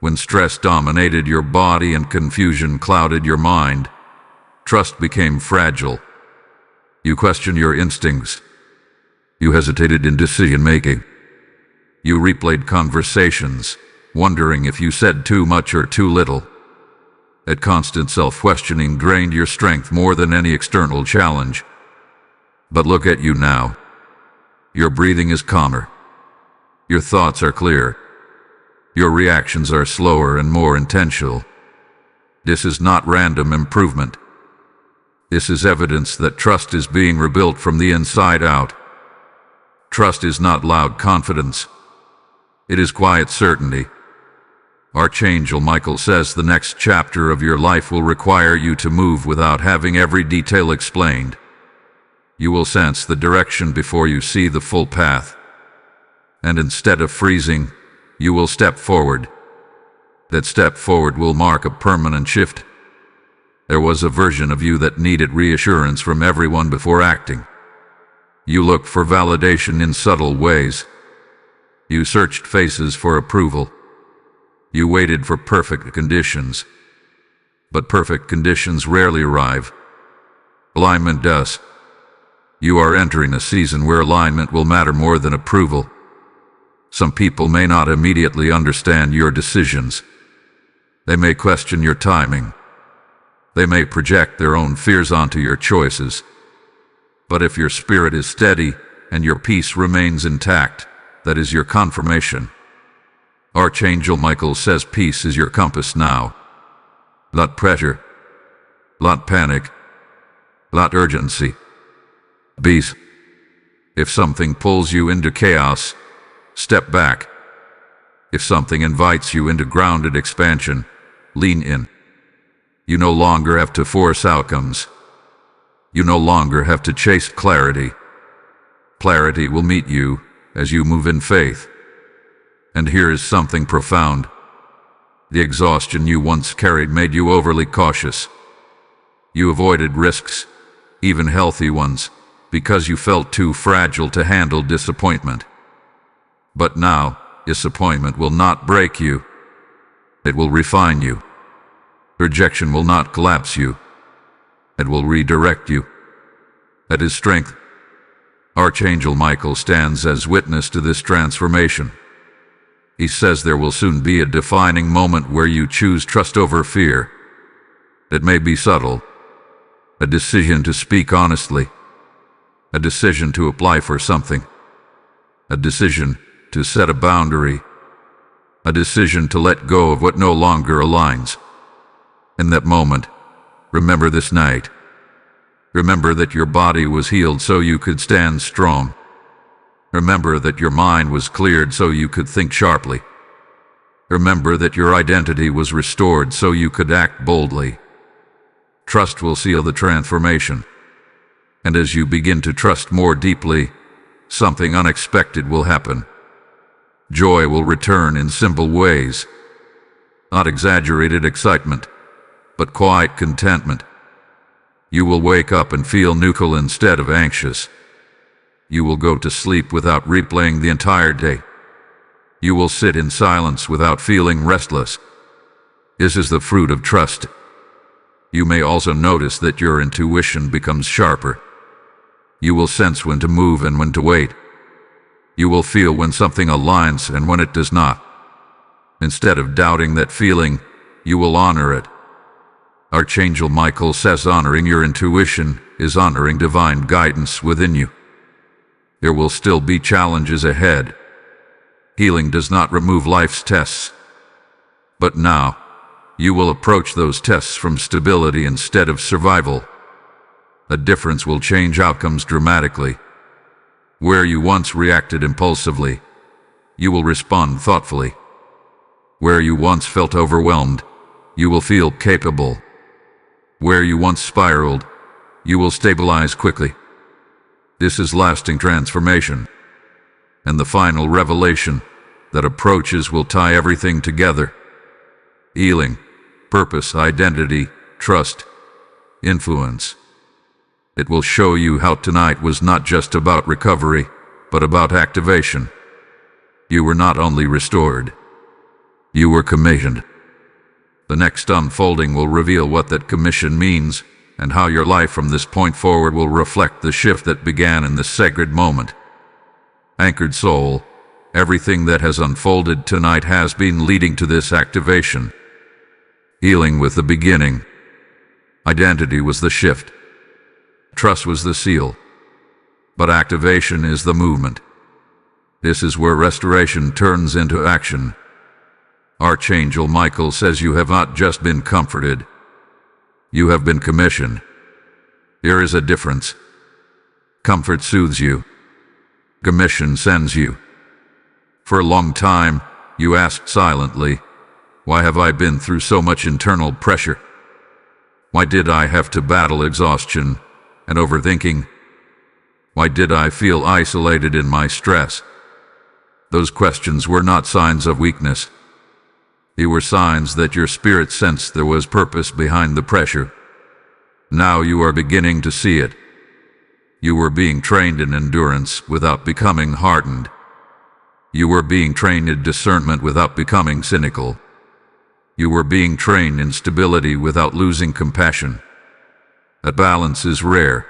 When stress dominated your body and confusion clouded your mind, trust became fragile. You questioned your instincts. You hesitated in decision-making. You replayed conversations, wondering if you said too much or too little. That constant self-questioning drained your strength more than any external challenge. But look at you now. Your breathing is calmer. Your thoughts are clear. Your reactions are slower and more intentional. This is not random improvement. This is evidence that trust is being rebuilt from the inside out. Trust is not loud confidence. It is quiet certainty. Archangel Michael says the next chapter of your life will require you to move without having every detail explained. You will sense the direction before you see the full path. And instead of freezing, you will step forward. That step forward will mark a permanent shift. There was a version of you that needed reassurance from everyone before acting. You looked for validation in subtle ways. You searched faces for approval. You waited for perfect conditions. But perfect conditions rarely arrive. Alignment does. You are entering a season where alignment will matter more than approval. Some people may not immediately understand your decisions. They may question your timing. They may project their own fears onto your choices. But if your spirit is steady and your peace remains intact, that is your confirmation. Archangel Michael says peace is your compass now. Not pressure. Not panic. Not urgency. Peace. If something pulls you into chaos, step back. If something invites you into grounded expansion, lean in. You no longer have to force outcomes. You no longer have to chase clarity. Clarity will meet you as you move in faith. And here is something profound. The exhaustion you once carried made you overly cautious. You avoided risks, even healthy ones, because you felt too fragile to handle disappointment. But now, disappointment will not break you. It will refine you. Rejection will not collapse you. It will redirect you. That is strength. Archangel Michael stands as witness to this transformation. He says there will soon be a defining moment where you choose trust over fear. It may be subtle. A decision to speak honestly. A decision to apply for something. A decision to set a boundary. A decision to let go of what no longer aligns. In that moment, remember this night. Remember that your body was healed so you could stand strong. Remember that your mind was cleared so you could think sharply. Remember that your identity was restored so you could act boldly. Trust will seal the transformation. And as you begin to trust more deeply, something unexpected will happen. Joy will return in simple ways. Not exaggerated excitement, but quiet contentment. You will wake up and feel neutral instead of anxious. You will go to sleep without replaying the entire day. You will sit in silence without feeling restless. This is the fruit of trust. You may also notice that your intuition becomes sharper. You will sense when to move and when to wait. You will feel when something aligns and when it does not. Instead of doubting that feeling, you will honor it. Archangel Michael says honoring your intuition is honoring divine guidance within you. There will still be challenges ahead. Healing does not remove life's tests. But now, you will approach those tests from stability instead of survival. A difference will change outcomes dramatically. Where you once reacted impulsively, you will respond thoughtfully. Where you once felt overwhelmed, you will feel capable. Where you once spiraled, you will stabilize quickly. This is lasting transformation. And the final revelation that approaches will tie everything together. Healing, purpose, identity, trust, influence. It will show you how tonight was not just about recovery, but about activation. You were not only restored, you were commissioned. The next unfolding will reveal what that commission means and how your life from this point forward will reflect the shift that began in this sacred moment. Anchored soul, everything that has unfolded tonight has been leading to this activation. Healing was the beginning. Identity was the shift. Trust was the seal. But activation is the movement. This is where restoration turns into action. Archangel Michael says you have not just been comforted. You have been commissioned. There is a difference. Comfort soothes you. Commission sends you. For a long time, you asked silently, why have I been through so much internal pressure? Why did I have to battle exhaustion and overthinking? Why did I feel isolated in my stress? Those questions were not signs of weakness. They were signs that your spirit sensed there was purpose behind the pressure. Now you are beginning to see it. You were being trained in endurance without becoming hardened. You were being trained in discernment without becoming cynical. You were being trained in stability without losing compassion. That balance is rare.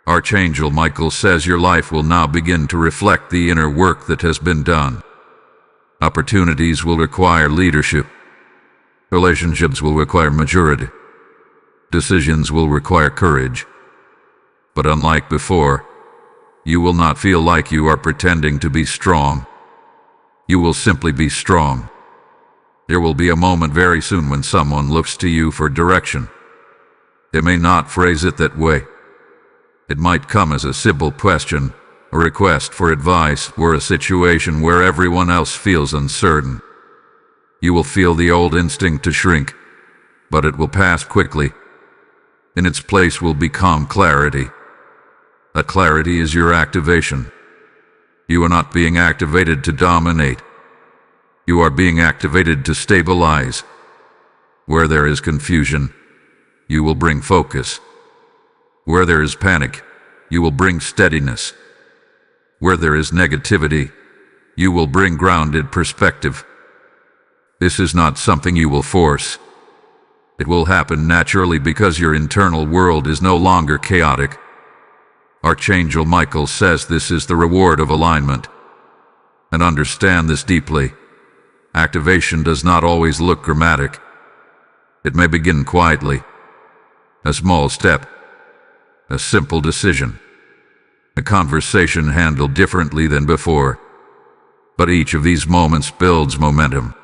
Archangel Michael says your life will now begin to reflect the inner work that has been done. Opportunities will require leadership. Relationships will require maturity. Decisions will require courage. But unlike before, you will not feel like you are pretending to be strong. You will simply be strong. There will be a moment very soon when someone looks to you for direction. They may not phrase it that way. It might come as a simple question, a request for advice, or a situation where everyone else feels uncertain. You will feel the old instinct to shrink, but it will pass quickly. In its place will become clarity. That clarity is your activation. You are not being activated to dominate. You are being activated to stabilize. Where there is confusion, you will bring focus. Where there is panic, you will bring steadiness. Where there is negativity, you will bring grounded perspective. This is not something you will force. It will happen naturally because your internal world is no longer chaotic. Archangel Michael says this is the reward of alignment. And understand this deeply. Activation does not always look dramatic. It may begin quietly. A small step. A simple decision. A conversation handled differently than before. But each of these moments builds momentum.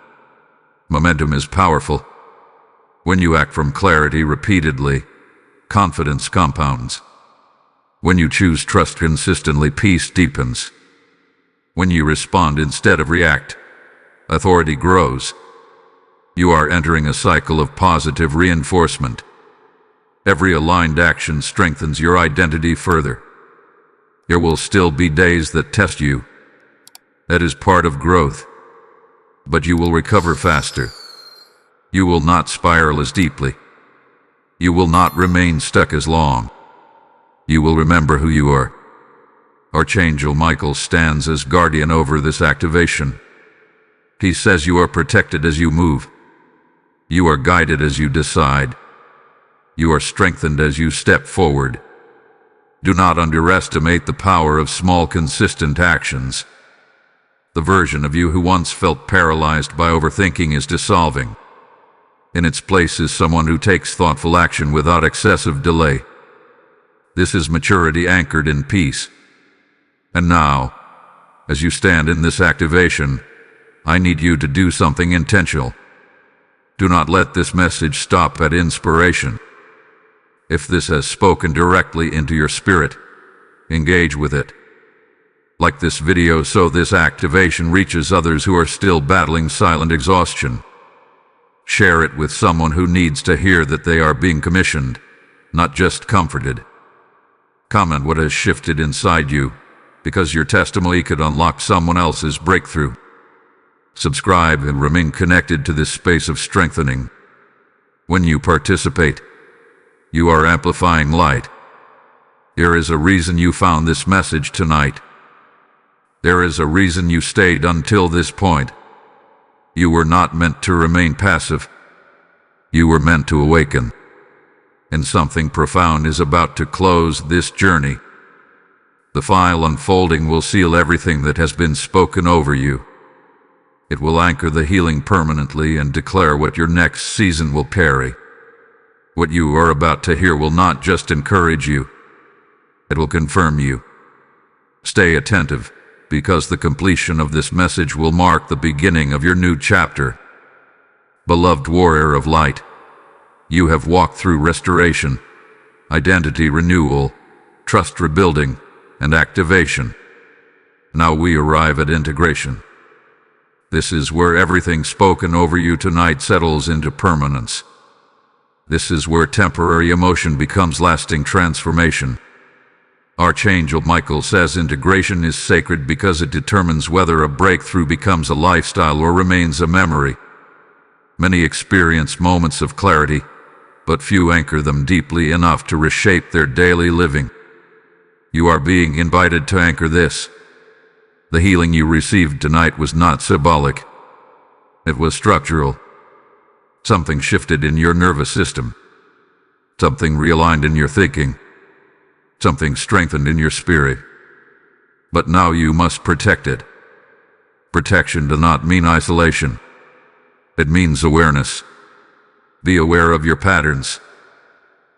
Momentum is powerful. When you act from clarity repeatedly, confidence compounds. When you choose trust consistently, peace deepens. When you respond instead of react, authority grows. You are entering a cycle of positive reinforcement. Every aligned action strengthens your identity further. There will still be days that test you. That is part of growth. But you will recover faster. You will not spiral as deeply. You will not remain stuck as long. You will remember who you are. Archangel Michael stands as guardian over this activation. He says you are protected as you move. You are guided as you decide. You are strengthened as you step forward. Do not underestimate the power of small, consistent actions. The version of you who once felt paralyzed by overthinking is dissolving. In its place is someone who takes thoughtful action without excessive delay. This is maturity anchored in peace. And now, as you stand in this activation, I need you to do something intentional. Do not let this message stop at inspiration. If this has spoken directly into your spirit, engage with it. Like this video so this activation reaches others who are still battling silent exhaustion. Share it with someone who needs to hear that they are being commissioned, not just comforted. Comment what has shifted inside you, because your testimony could unlock someone else's breakthrough. Subscribe and remain connected to this space of strengthening. When you participate, you are amplifying light. There is a reason you found this message tonight. There is a reason you stayed until this point. You were not meant to remain passive. You were meant to awaken. And something profound is about to close this journey. The file unfolding will seal everything that has been spoken over you. It will anchor the healing permanently and declare what your next season will carry. What you are about to hear will not just encourage you. It will confirm you. Stay attentive, because the completion of this message will mark the beginning of your new chapter. Beloved warrior of light, you have walked through restoration, identity renewal, trust rebuilding, and activation. Now we arrive at integration. This is where everything spoken over you tonight settles into permanence. This is where temporary emotion becomes lasting transformation. Archangel Michael says integration is sacred because it determines whether a breakthrough becomes a lifestyle or remains a memory. Many experience moments of clarity, but few anchor them deeply enough to reshape their daily living. You are being invited to anchor this. The healing you received tonight was not symbolic. It was structural. Something shifted in your nervous system. Something realigned in your thinking. Something strengthened in your spirit. But now you must protect it. Protection does not mean isolation. It means awareness. Be aware of your patterns.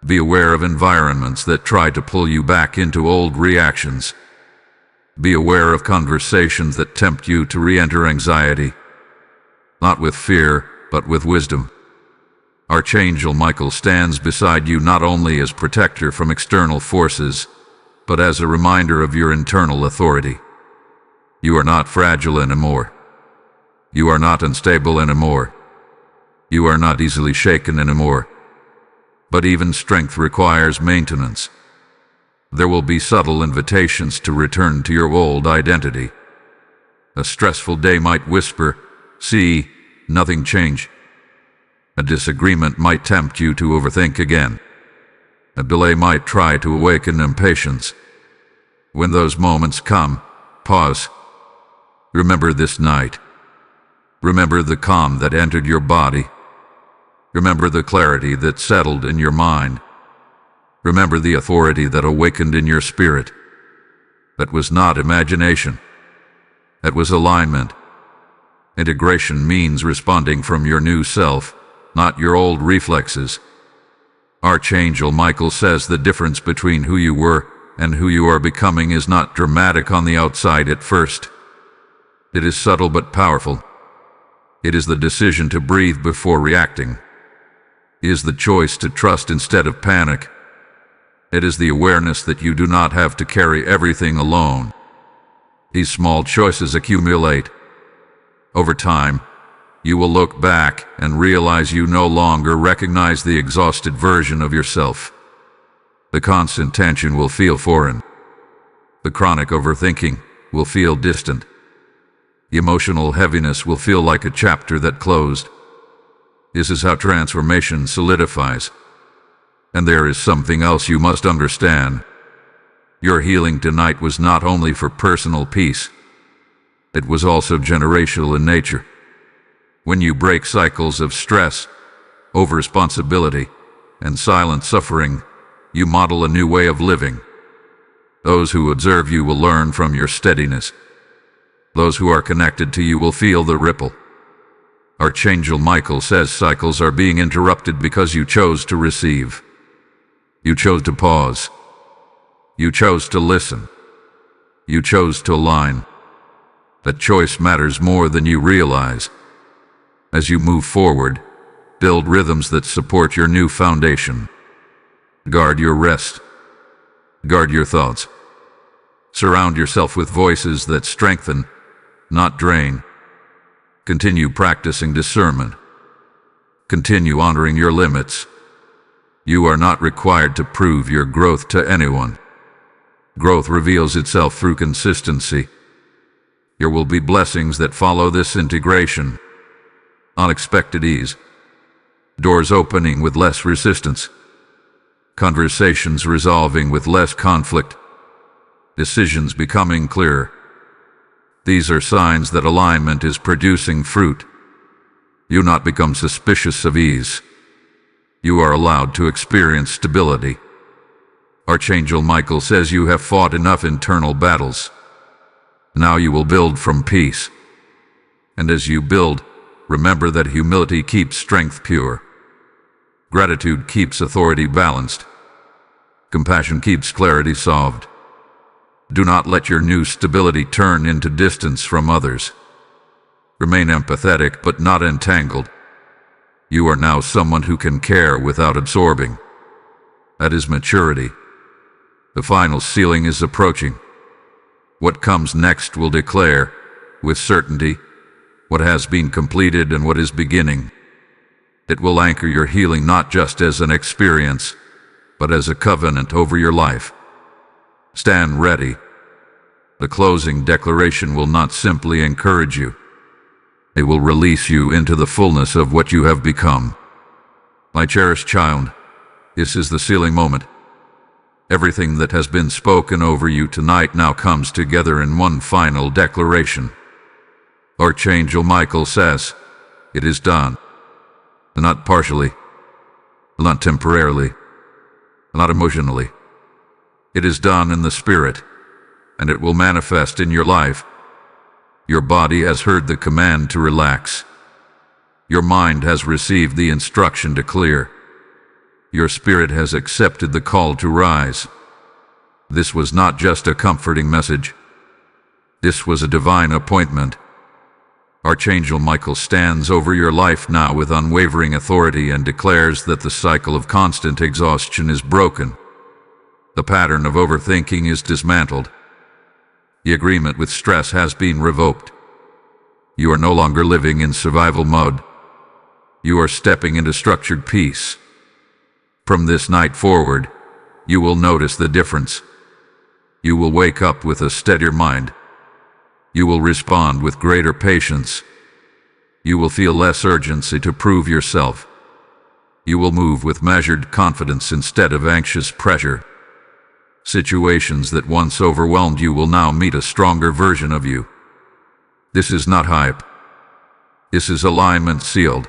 Be aware of environments that try to pull you back into old reactions. Be aware of conversations that tempt you to re-enter anxiety. Not with fear, but with wisdom. Archangel Michael stands beside you not only as protector from external forces, but as a reminder of your internal authority. You are not fragile anymore. You are not unstable anymore. You are not easily shaken anymore. But even strength requires maintenance. There will be subtle invitations to return to your old identity. A stressful day might whisper, "See, nothing changed." A disagreement might tempt you to overthink again. A delay might try to awaken impatience. When those moments come, pause. Remember this night. Remember the calm that entered your body. Remember the clarity that settled in your mind. Remember the authority that awakened in your spirit. That was not imagination. That was alignment. Integration means responding from your new self, not your old reflexes. Archangel Michael says the difference between who you were and who you are becoming is not dramatic on the outside at first. It is subtle but powerful. It is the decision to breathe before reacting. It is the choice to trust instead of panic. It is the awareness that you do not have to carry everything alone. These small choices accumulate. Over time, you will look back and realize you no longer recognize the exhausted version of yourself. The constant tension will feel foreign. The chronic overthinking will feel distant. The emotional heaviness will feel like a chapter that closed. This is how transformation solidifies. And there is something else you must understand. Your healing tonight was not only for personal peace, it was also generational in nature. When you break cycles of stress, over-responsibility, and silent suffering, you model a new way of living. Those who observe you will learn from your steadiness. Those who are connected to you will feel the ripple. Archangel Michael says cycles are being interrupted because you chose to receive. You chose to pause. You chose to listen. You chose to align. That choice matters more than you realize. As you move forward, build rhythms that support your new foundation. Guard your rest. Guard your thoughts. Surround yourself with voices that strengthen, not drain. Continue practicing discernment. Continue honoring your limits. You are not required to prove your growth to anyone. Growth reveals itself through consistency. There will be blessings that follow this integration. Unexpected ease. Doors opening with less resistance. Conversations resolving with less conflict. Decisions becoming clearer. These are signs that alignment is producing fruit. You not become suspicious of ease. You are allowed to experience stability. Archangel Michael says you have fought enough internal battles. Now you will build from peace. And as you build, remember that humility keeps strength pure. Gratitude keeps authority balanced. Compassion keeps clarity solved. Do not let your new stability turn into distance from others. Remain empathetic but not entangled. You are now someone who can care without absorbing. That is maturity. The final ceiling is approaching. What comes next will declare, with certainty, what has been completed and what is beginning. It will anchor your healing not just as an experience, but as a covenant over your life. Stand ready. The closing declaration will not simply encourage you. It will release you into the fullness of what you have become. My cherished child, this is the sealing moment. Everything that has been spoken over you tonight now comes together in one final declaration. Archangel Michael says, it is done. Not partially, not temporarily, not emotionally. It is done in the spirit, and it will manifest in your life. Your body has heard the command to relax. Your mind has received the instruction to clear. Your spirit has accepted the call to rise. This was not just a comforting message. This was a divine appointment. Archangel Michael stands over your life now with unwavering authority and declares that the cycle of constant exhaustion is broken. The pattern of overthinking is dismantled. The agreement with stress has been revoked. You are no longer living in survival mode. You are stepping into structured peace. From this night forward, you will notice the difference. You will wake up with a steadier mind. You will respond with greater patience. You will feel less urgency to prove yourself. You will move with measured confidence instead of anxious pressure. Situations that once overwhelmed you will now meet a stronger version of you. This is not hype. This is alignment sealed.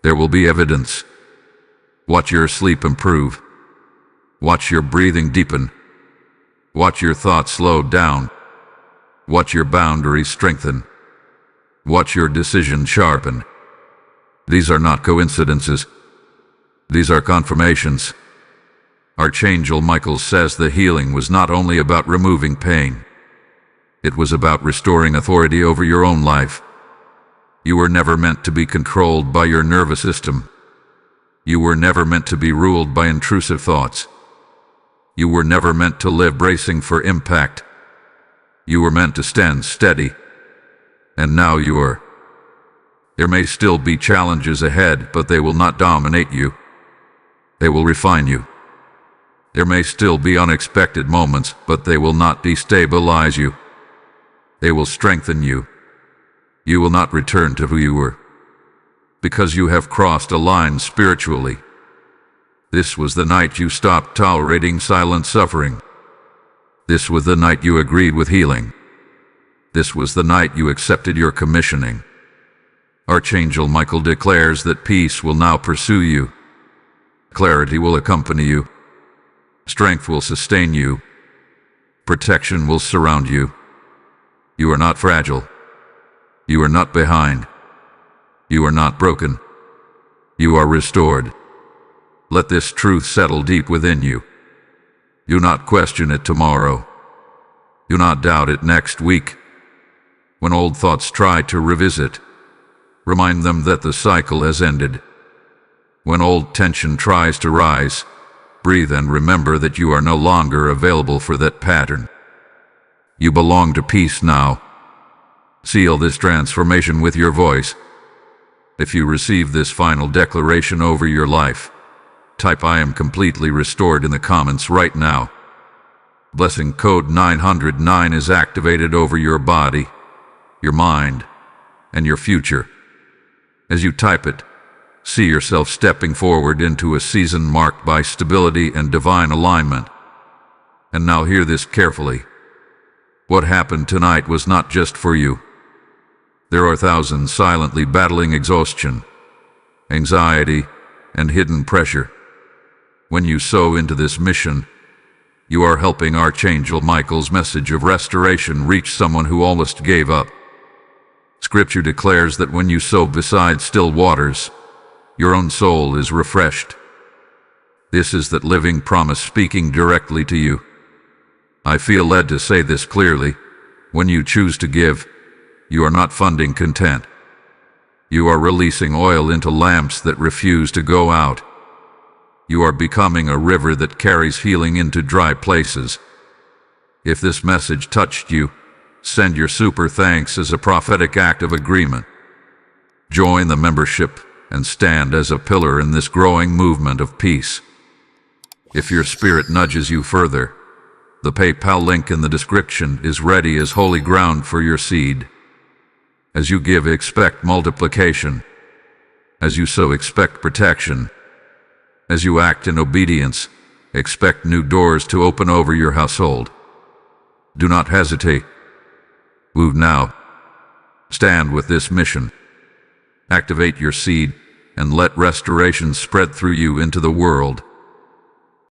There will be evidence. Watch your sleep improve. Watch your breathing deepen. Watch your thoughts slow down. Watch your boundaries strengthen. Watch your decisions sharpen. These are not coincidences. These are confirmations. Archangel Michael says the healing was not only about removing pain. It was about restoring authority over your own life. You were never meant to be controlled by your nervous system. You were never meant to be ruled by intrusive thoughts. You were never meant to live bracing for impact. You were meant to stand steady, and now you are. There may still be challenges ahead, but they will not dominate you. They will refine you. There may still be unexpected moments, but they will not destabilize you. They will strengthen you. You will not return to who you were, because you have crossed a line spiritually. This was the night you stopped tolerating silent suffering. This was the night you agreed with healing. This was the night you accepted your commissioning. Archangel Michael declares that peace will now pursue you. Clarity will accompany you. Strength will sustain you. Protection will surround you. You are not fragile. You are not behind. You are not broken. You are restored. Let this truth settle deep within you. Do not question it tomorrow. Do not doubt it next week. When old thoughts try to revisit, remind them that the cycle has ended. When old tension tries to rise, breathe and remember that you are no longer available for that pattern. You belong to peace now. Seal this transformation with your voice. If you receive this final declaration over your life, type "I am completely restored" in the comments right now. Blessing code 909 is activated over your body, your mind, and your future. As you type it, see yourself stepping forward into a season marked by stability and divine alignment. And now hear this carefully. What happened tonight was not just for you. There are thousands silently battling exhaustion, anxiety, and hidden pressure. When you sow into this mission, you are helping Archangel Michael's message of restoration reach someone who almost gave up. Scripture declares that when you sow beside still waters, your own soul is refreshed. This is that living promise speaking directly to you. I feel led to say this clearly. When you choose to give, you are not funding content. You are releasing oil into lamps that refuse to go out. You are becoming a river that carries healing into dry places. If this message touched you, send your super thanks as a prophetic act of agreement. Join the membership and stand as a pillar in this growing movement of peace. If your spirit nudges you further, the PayPal link in the description is ready as holy ground for your seed. As you give, expect multiplication. As you sow, expect protection. As you act in obedience, expect new doors to open over your household. Do not hesitate. Move now. Stand with this mission. Activate your seed and let restoration spread through you into the world.